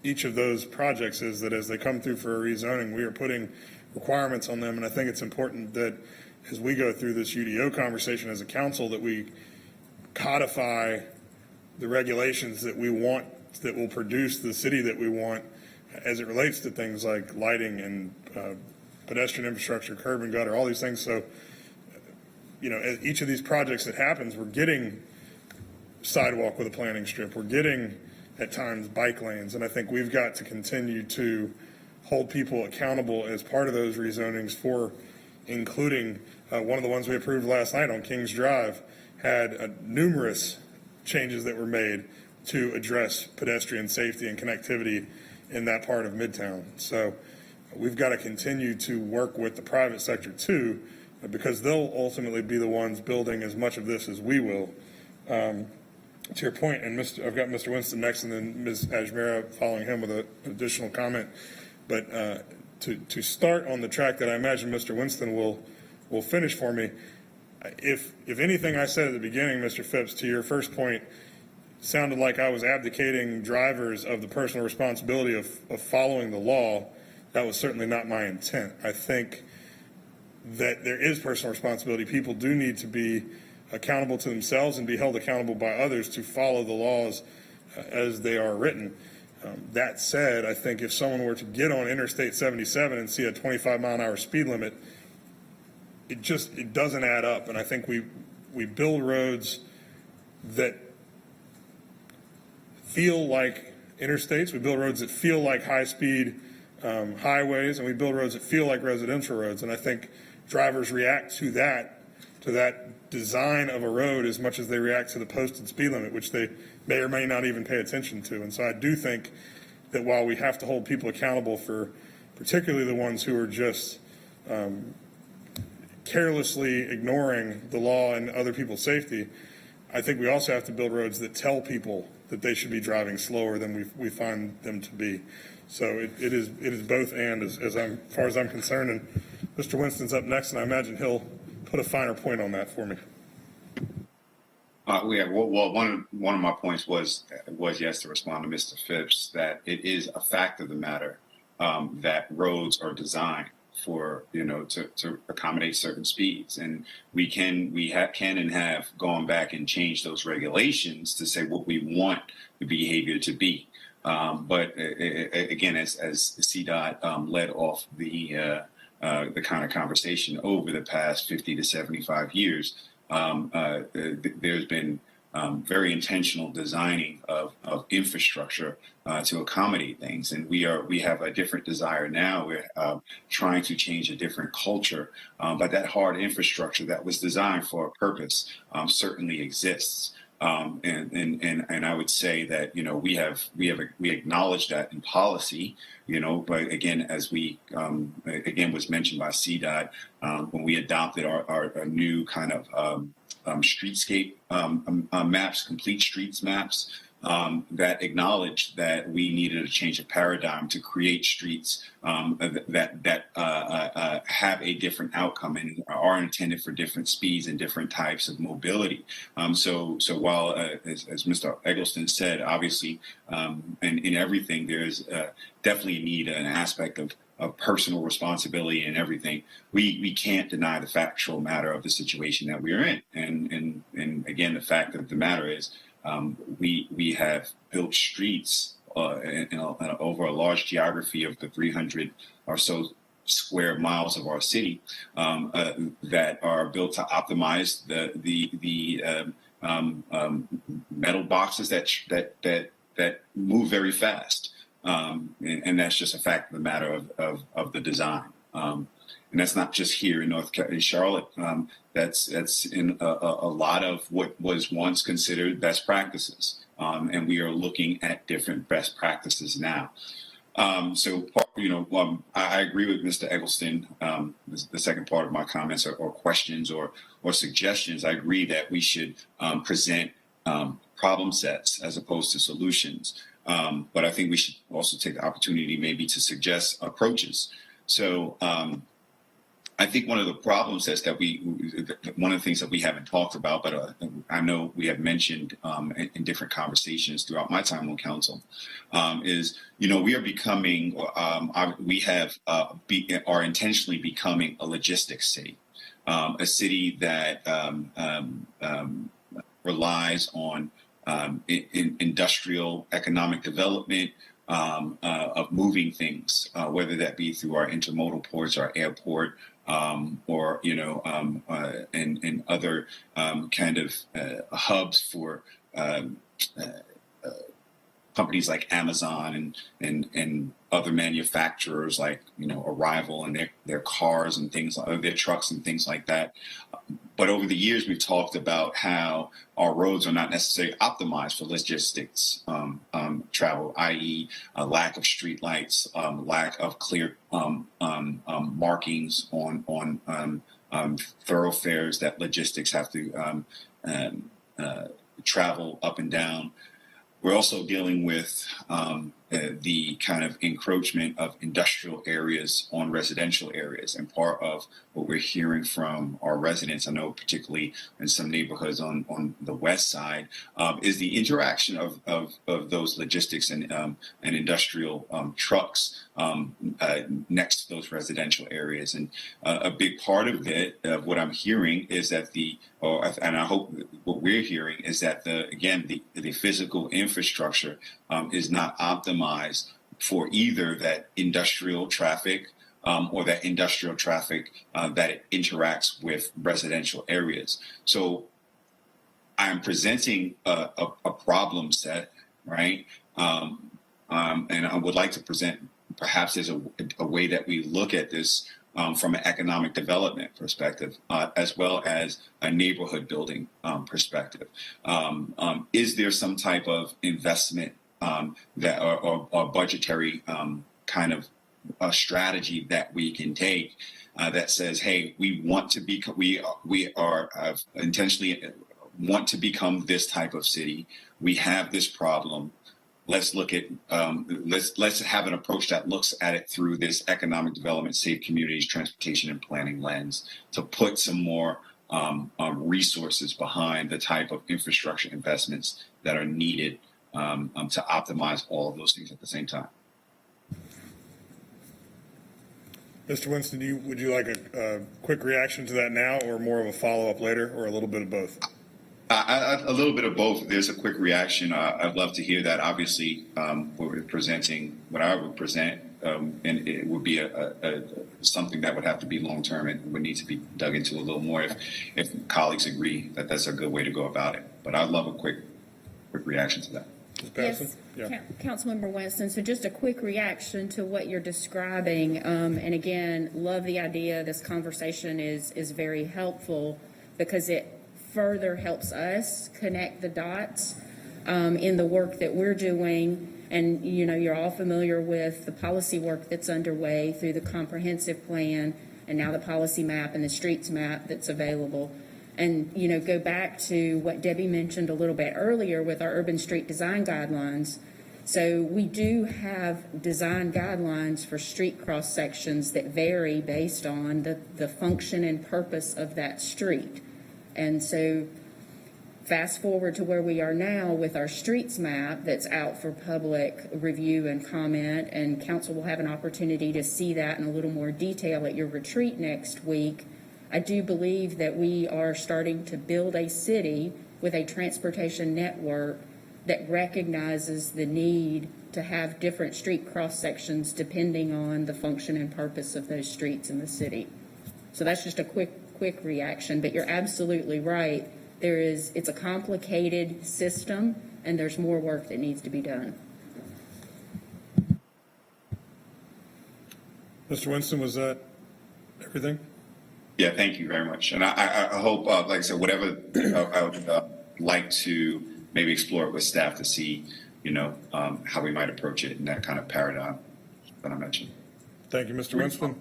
each of those projects is that as they come through for a rezoning, we are putting requirements on them. And I think it's important that as we go through this UDO conversation as a council, that we codify the regulations that we want, that will produce the city that we want as it relates to things like lighting and pedestrian infrastructure, curb and gutter, all these things. So, at each of these projects that happens, we're getting sidewalk with a planning strip. We're getting, at times, bike lanes. And I think we've got to continue to hold people accountable as part of those rezonings for including one of the ones we approved last night on Kings Drive had numerous changes that were made to address pedestrian safety and connectivity in that part of Midtown. So we've got to continue to work with the private sector too, because they'll ultimately be the ones building as much of this as we will. To your point, and I've got Mr. Winston next, and then Ms. Ajmera following him with an additional comment. But to start on the track that I imagine Mr. Winston will finish for me, if anything I said at the beginning, Mr. Phipps, to your first point, sounded like I was abdicating drivers of the personal responsibility of following the law, that was certainly not my intent. I think that there is personal responsibility. People do need to be accountable to themselves and be held accountable by others to follow the laws as they are written. That said, I think if someone were to get on Interstate 77 and see a 25-mile-an-hour speed limit, it doesn't add up. And I think we build roads that feel like interstates. We build roads that feel like high-speed highways, and we build roads that feel like residential roads. And I think drivers react to that design of a road as much as they react to the posted speed limit, which they may or may not even pay attention to. And so I do think that while we have to hold people accountable for particularly the ones who are just carelessly ignoring the law and other people's safety, I think we also have to build roads that tell people that they should be driving slower than we find them to be. So it is both and as far as I'm concerned. And Mr. Winston's up next, and I imagine he'll put a finer point on that for me. Well, one of my points was yes, to respond to Mr. Phipps, that it is a fact of the matter that roads are designed for, to accommodate certain speeds, and we can and have gone back and changed those regulations to say what we want the behavior to be. But again, as CDOT led off the kind of conversation over the past 50 to 75 years, there's been very intentional designing of infrastructure to accommodate things, and we have a different desire now. We're trying to change a different culture, but that hard infrastructure that was designed for a purpose certainly exists. And I would say that we acknowledge that in policy, but again, as we was mentioned by CDOT when we adopted our new kind of streetscape maps, complete streets maps, that acknowledged that we needed a change of paradigm to create streets that have a different outcome and are intended for different speeds and different types of mobility. So while, as Mr. Eggleston said, obviously, in everything, there's definitely a need, an aspect of personal responsibility and everything. We can't deny the factual matter of the situation that we are in. And again, the fact of the matter is, we have built streets over a large geography of the 300 or so square miles of our city that are built to optimize the metal boxes that move very fast. And that's just a fact of the matter of the design. And that's not just here in Charlotte. That's in a lot of what was once considered best practices. And we are looking at different best practices now. I agree with Mr. Eggleston. The second part of my comments or questions or suggestions, I agree that we should present problem sets as opposed to solutions. But I think we should also take the opportunity maybe to suggest approaches. So I think one of the problems is that one of the things that we haven't talked about, but I know we have mentioned in different conversations throughout my time on council, is we are becoming, are intentionally becoming a logistics city, a city that relies on in industrial economic development of moving things, whether that be through our intermodal ports, our airport, or and other kind of hubs for companies like Amazon and other manufacturers like Arrival and their cars and things like their trucks and things like that. But over the years, we've talked about how our roads are not necessarily optimized for logistics travel, i.e. a lack of streetlights, lack of clear markings on thoroughfares that logistics have to travel up and down. We're also dealing with the kind of encroachment of industrial areas on residential areas. And part of what we're hearing from our residents, I know particularly in some neighborhoods on the west side, is the interaction of those logistics and industrial trucks next to those residential areas. And a big part of it, what I'm hearing is that and I hope what we're hearing is that the physical infrastructure is not optimized for either that industrial traffic or that industrial traffic that interacts with residential areas. So I am presenting a problem set, right? And I would like to present perhaps there's a way that we look at this from an economic development perspective, as well as a neighborhood building perspective. Is there some type of investment that or budgetary kind of a strategy that we can take that says, hey, we want to be, we are intentionally want to become this type of city. We have this problem. Let's look at let's have an approach that looks at it through this economic development, safe communities, transportation, and planning lens to put some more resources behind the type of infrastructure investments that are needed to optimize all of those things at the same time. Mr. Winston, would you like a quick reaction to that now, or more of a follow-up later, or a little bit of both? A little bit of both. There's a quick reaction. I'd love to hear that. Obviously, we're presenting what I would present, and it would be something that would have to be long-term and would need to be dug into a little more if colleagues agree that that's a good way to go about it. But I'd love a quick reaction to that. Yes, Councilmember Winston, so just a quick reaction to what you're describing. And again, love the idea. This conversation is very helpful because it further helps us connect the dots in the work that we're doing. And, you know, you're all familiar with the policy work that's underway through the comprehensive plan and now the policy map and the streets map that's available. And, you know, go back to what Debbie mentioned a little bit earlier with our urban street design guidelines. So we do have design guidelines for street cross sections that vary based on the function and purpose of that street. And so fast forward to where we are now with our streets map that's out for public review and comment, and council will have an opportunity to see that in a little more detail at your retreat next week. I do believe that we are starting to build a city with a transportation network that recognizes the need to have different street cross sections depending on the function and purpose of those streets in the city. So that's just a quick reaction, but you're absolutely right. It's a complicated system, and there's more work that needs to be done. Mr. Winston, was that everything? Yeah, thank you very much. And I hope, like I said, whatever I would like to maybe explore it with staff to see, you know, how we might approach it in that kind of paradigm that I mentioned. Thank you, Mr. Winston.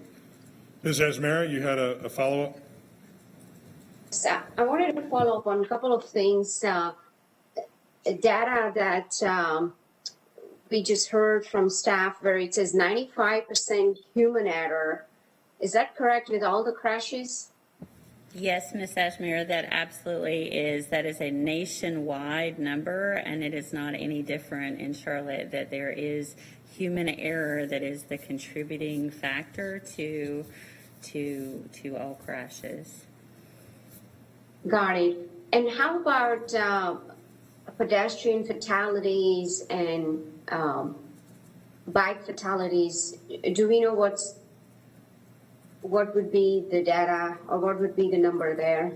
Ms. Ajmera, you had a follow-up? So I wanted to follow up on a couple of things. Data that we just heard from staff where it says 95% human error. Is that correct with all the crashes? Yes, Ms. Ajmera, that absolutely is. That is a nationwide number, and it is not any different in Charlotte, that there is human error that is the contributing factor to all crashes. Got it. And how about pedestrian fatalities and bike fatalities? Do we know what would be the data, or what would be the number there?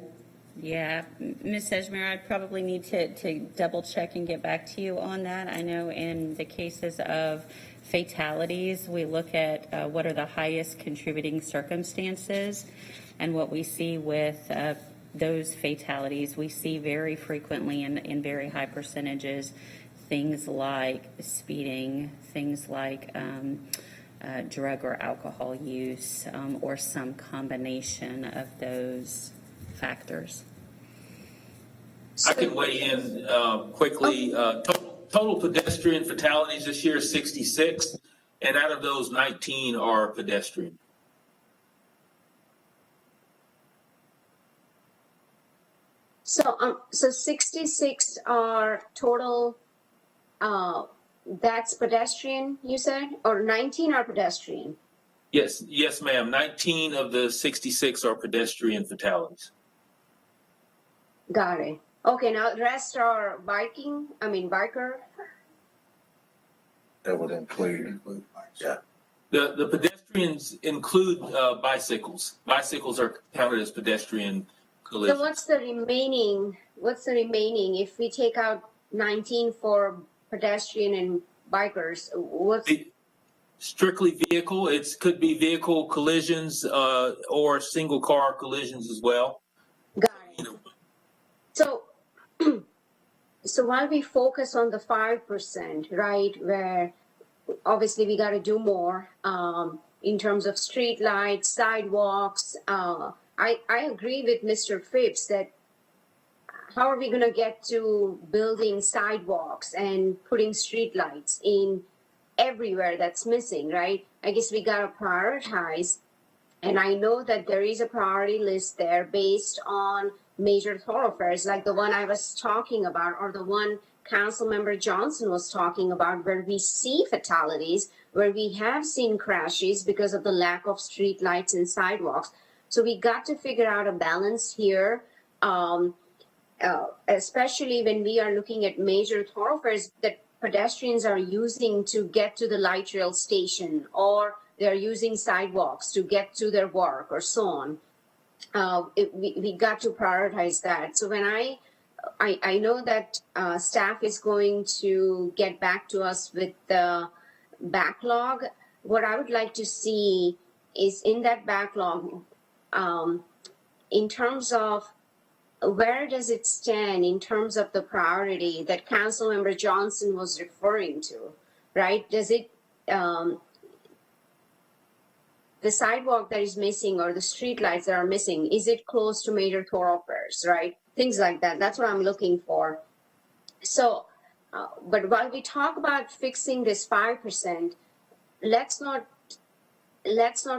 Yeah, Ms. Ajmera, I probably need to double check and get back to you on that. I know in the cases of fatalities, we look at what are the highest contributing circumstances, and what we see with those fatalities, we see very frequently in very high percentages things like speeding, things like drug or alcohol use, or some combination of those factors. I can weigh in quickly. Total pedestrian fatalities this year is 66, and out of those, 19 are pedestrian. So 66 are total, that's pedestrian, you said, or 19 are pedestrian? Yes, ma'am. 19 of the 66 are pedestrian fatalities. Got it. Okay, now the rest are biker? That would include, yeah. The pedestrians include bicycles. Bicycles are counted as pedestrian collisions. So what's the remaining what's the remaining? If we take out 19 for pedestrian and bikers, what's, Strictly vehicle, could be vehicle collisions, or single car collisions as well. got it. So, so while we focus on the 5%, right, where obviously we got to do more in terms of street lights, sidewalks. I agree with Mr. Phipps that how are we going to get to building sidewalks and putting street lights in everywhere that's missing, right? I guess we got to prioritize. And I know that there is a priority list there based on major thoroughfares, like the one I was talking about, or the one Councilmember Johnson was talking about, where we see fatalities, where we have seen crashes because of the lack of street lights and sidewalks. So we got to figure out a balance here, especially when we are looking at major thoroughfares that pedestrians are using to get to the light rail station, or they're using sidewalks to get to their work, or so on. We got to prioritize that. So when I know that staff is going to get back to us with the backlog. What I would like to see is in that backlog, in terms of where does it stand in terms of the priority that Councilmember Johnson was referring to, right? Does it, the sidewalk that is missing or the street lights that are missing, is it close to major thoroughfares, right? Things like that. That's what I'm looking for. So, but while we talk about fixing this 5%, let's not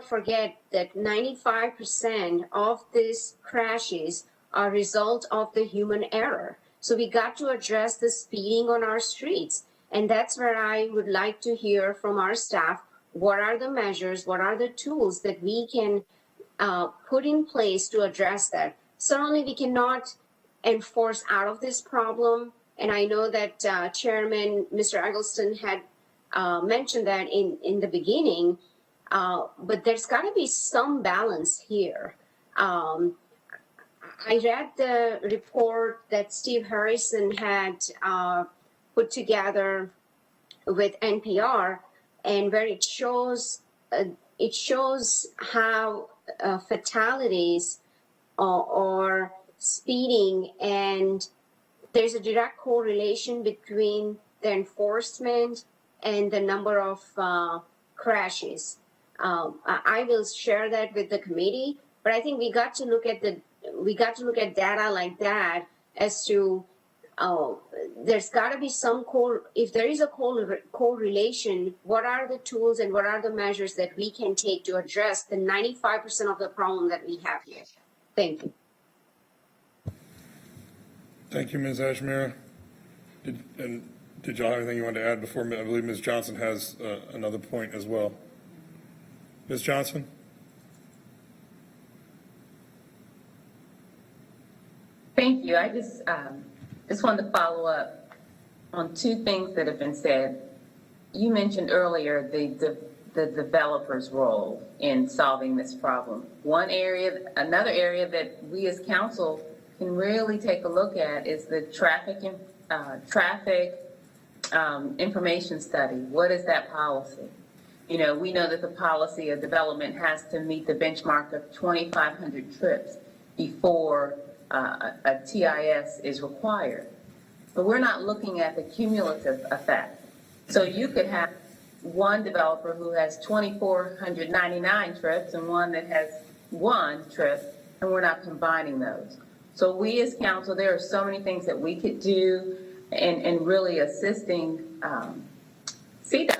forget that 95% of these crashes are a result of the human error. So we got to address the speeding on our streets. And that's where I would like to hear from our staff, what are the measures, what are the tools that we can put in place to address that? Certainly we cannot enforce out of this problem. And I know that Chairman Mr. Eggleston had mentioned that in the beginning, but there's got to be some balance here. I read the report that Steve Harrison had put together with NPR, and where it shows how fatalities or speeding, and there's a direct correlation between the enforcement and the number of crashes. I will share that with the committee, but I think we got to look at data like that as to there's got to be some if there is a correlation, what are the tools and what are the measures that we can take to address the 95% of the problem that we have here? Thank you. Thank you, Ms. Ashmira. Did y'all have anything you wanted to add before? I believe Ms. Johnson has another point as well. Ms. Johnson? Thank you. I just wanted to follow up on two things that have been said. You mentioned earlier the developer's role in solving this problem. Another area that we as council can really take a look at is the traffic information study. What is that policy? You know, we know that the policy of development has to meet the benchmark of 2,500 trips before a TIS is required. But we're not looking at the cumulative effect. So you could have one developer who has 2,499 trips and one that has 1 trip, and we're not combining those. So we as council, there are so many things that we could do in really assisting CDOT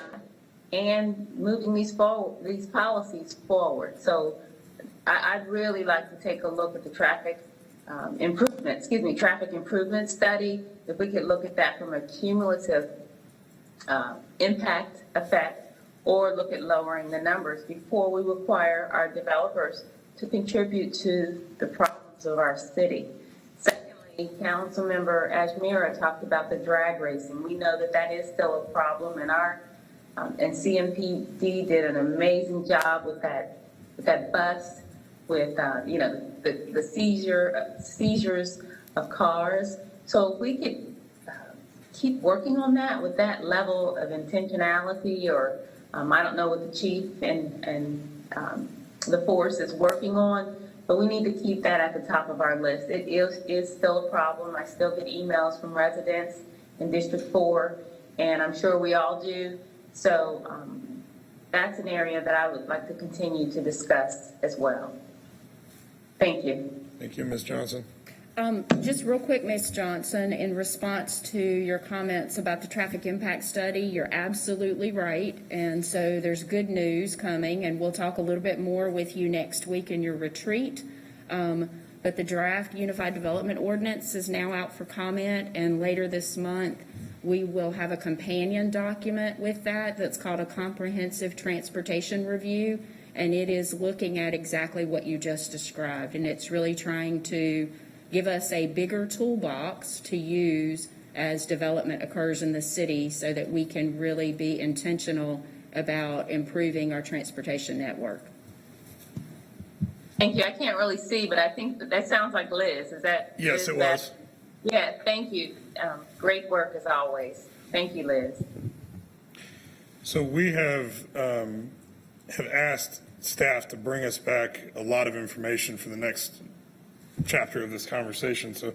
and moving these policies forward. So I'd really like to take a look at the traffic improvement study. If we could look at that from a cumulative impact effect, or look at lowering the numbers before we require our developers to contribute to the problems of our city. Secondly, Councilmember Ashmira talked about the drag racing. We know that that is still a problem, and and CMPD did an amazing job with that bus, with the seizures of cars. So if we could keep working on that with that level of intentionality, or I don't know what the chief and the force is working on, but we need to keep that at the top of our list. It is still a problem. I still get emails from residents in District 4, and I'm sure we all do. So that's an area that I would like to continue to discuss as well. Thank you. Thank you, Ms. Johnson. Just real quick, Ms. Johnson, in response to your comments about the traffic impact study, you're absolutely right. And so there's good news coming, and we'll talk a little bit more with you next week in your retreat. But the draft Unified Development Ordinance is now out for comment, and later this month, we will have a companion document with that that's called a Comprehensive Transportation Review, and it is looking at exactly what you just described, and it's really trying to give us a bigger toolbox to use as development occurs in the city so that we can really be intentional about improving our transportation network. Thank you. I can't really see, but I think that sounds like Liz. Is that? Yes, Liz, it was. Yeah, thank you. Great work as always. Thank you, Liz. So we have asked staff to bring us back a lot of information for the next chapter of this conversation. So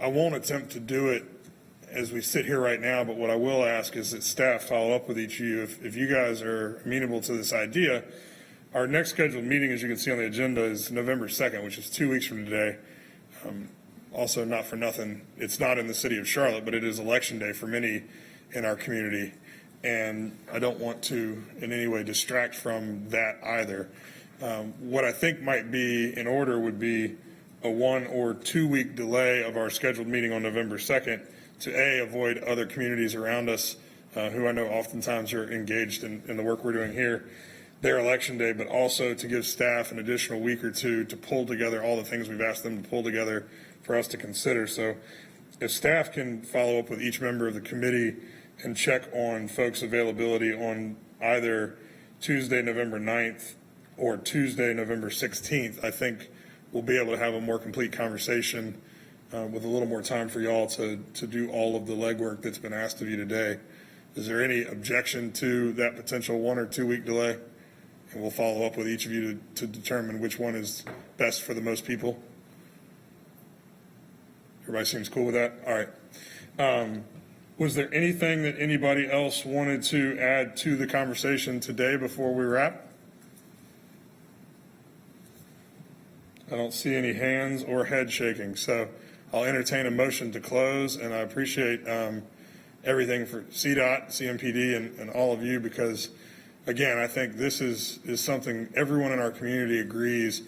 I won't attempt to do it as we sit here right now, but what I will ask is that staff follow up with each of you. If you guys are amenable to this idea, our next scheduled meeting, as you can see on the agenda, is November 2nd, which is 2 weeks from today. Also, not for nothing, it's not in the city of Charlotte, but it is election day for many in our community. And I don't want to in any way distract from that either. What I think might be in order would be a 1 or 2 week delay of our scheduled meeting on November 2nd to avoid other communities around us who I know oftentimes are engaged in the work we're doing here, their election day, but also to give staff an additional week or two to pull together all the things we've asked them to pull together for us to consider. So if staff can follow up with each member of the committee and check on folks' availability on either Tuesday, November 9th or Tuesday, November 16th, I think we'll be able to have a more complete conversation with a little more time for y'all to do all of the legwork that's been asked of you today. Is there any objection to that potential 1 or 2 week delay? And we'll follow up with each of you to determine which one is best for the most people. Everybody seems cool with that? All right. Was there anything that anybody else wanted to add to the conversation today before we wrap? I don't see any hands or head shaking, so I'll entertain a motion to close, and I appreciate everything for CDOT, CMPD, and all of you, because, again, I think this is something everyone in our community agrees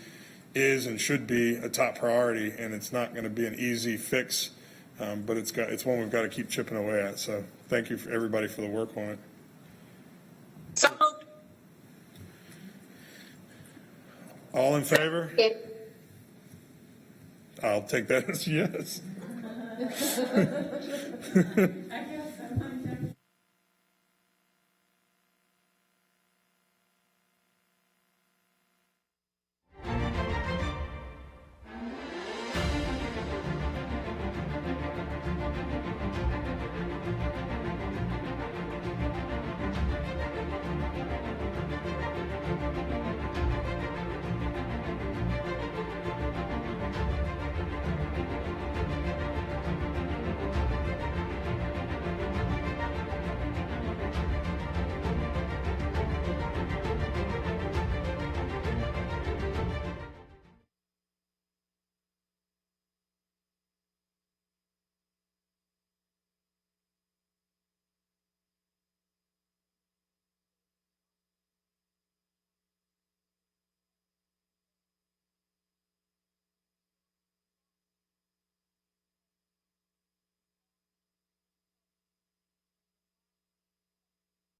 is and should be a top priority, and it's not going to be an easy fix, but it's one we've got to keep chipping away at. So thank you for everybody for the work on it. All in favor? I'll take that as yes.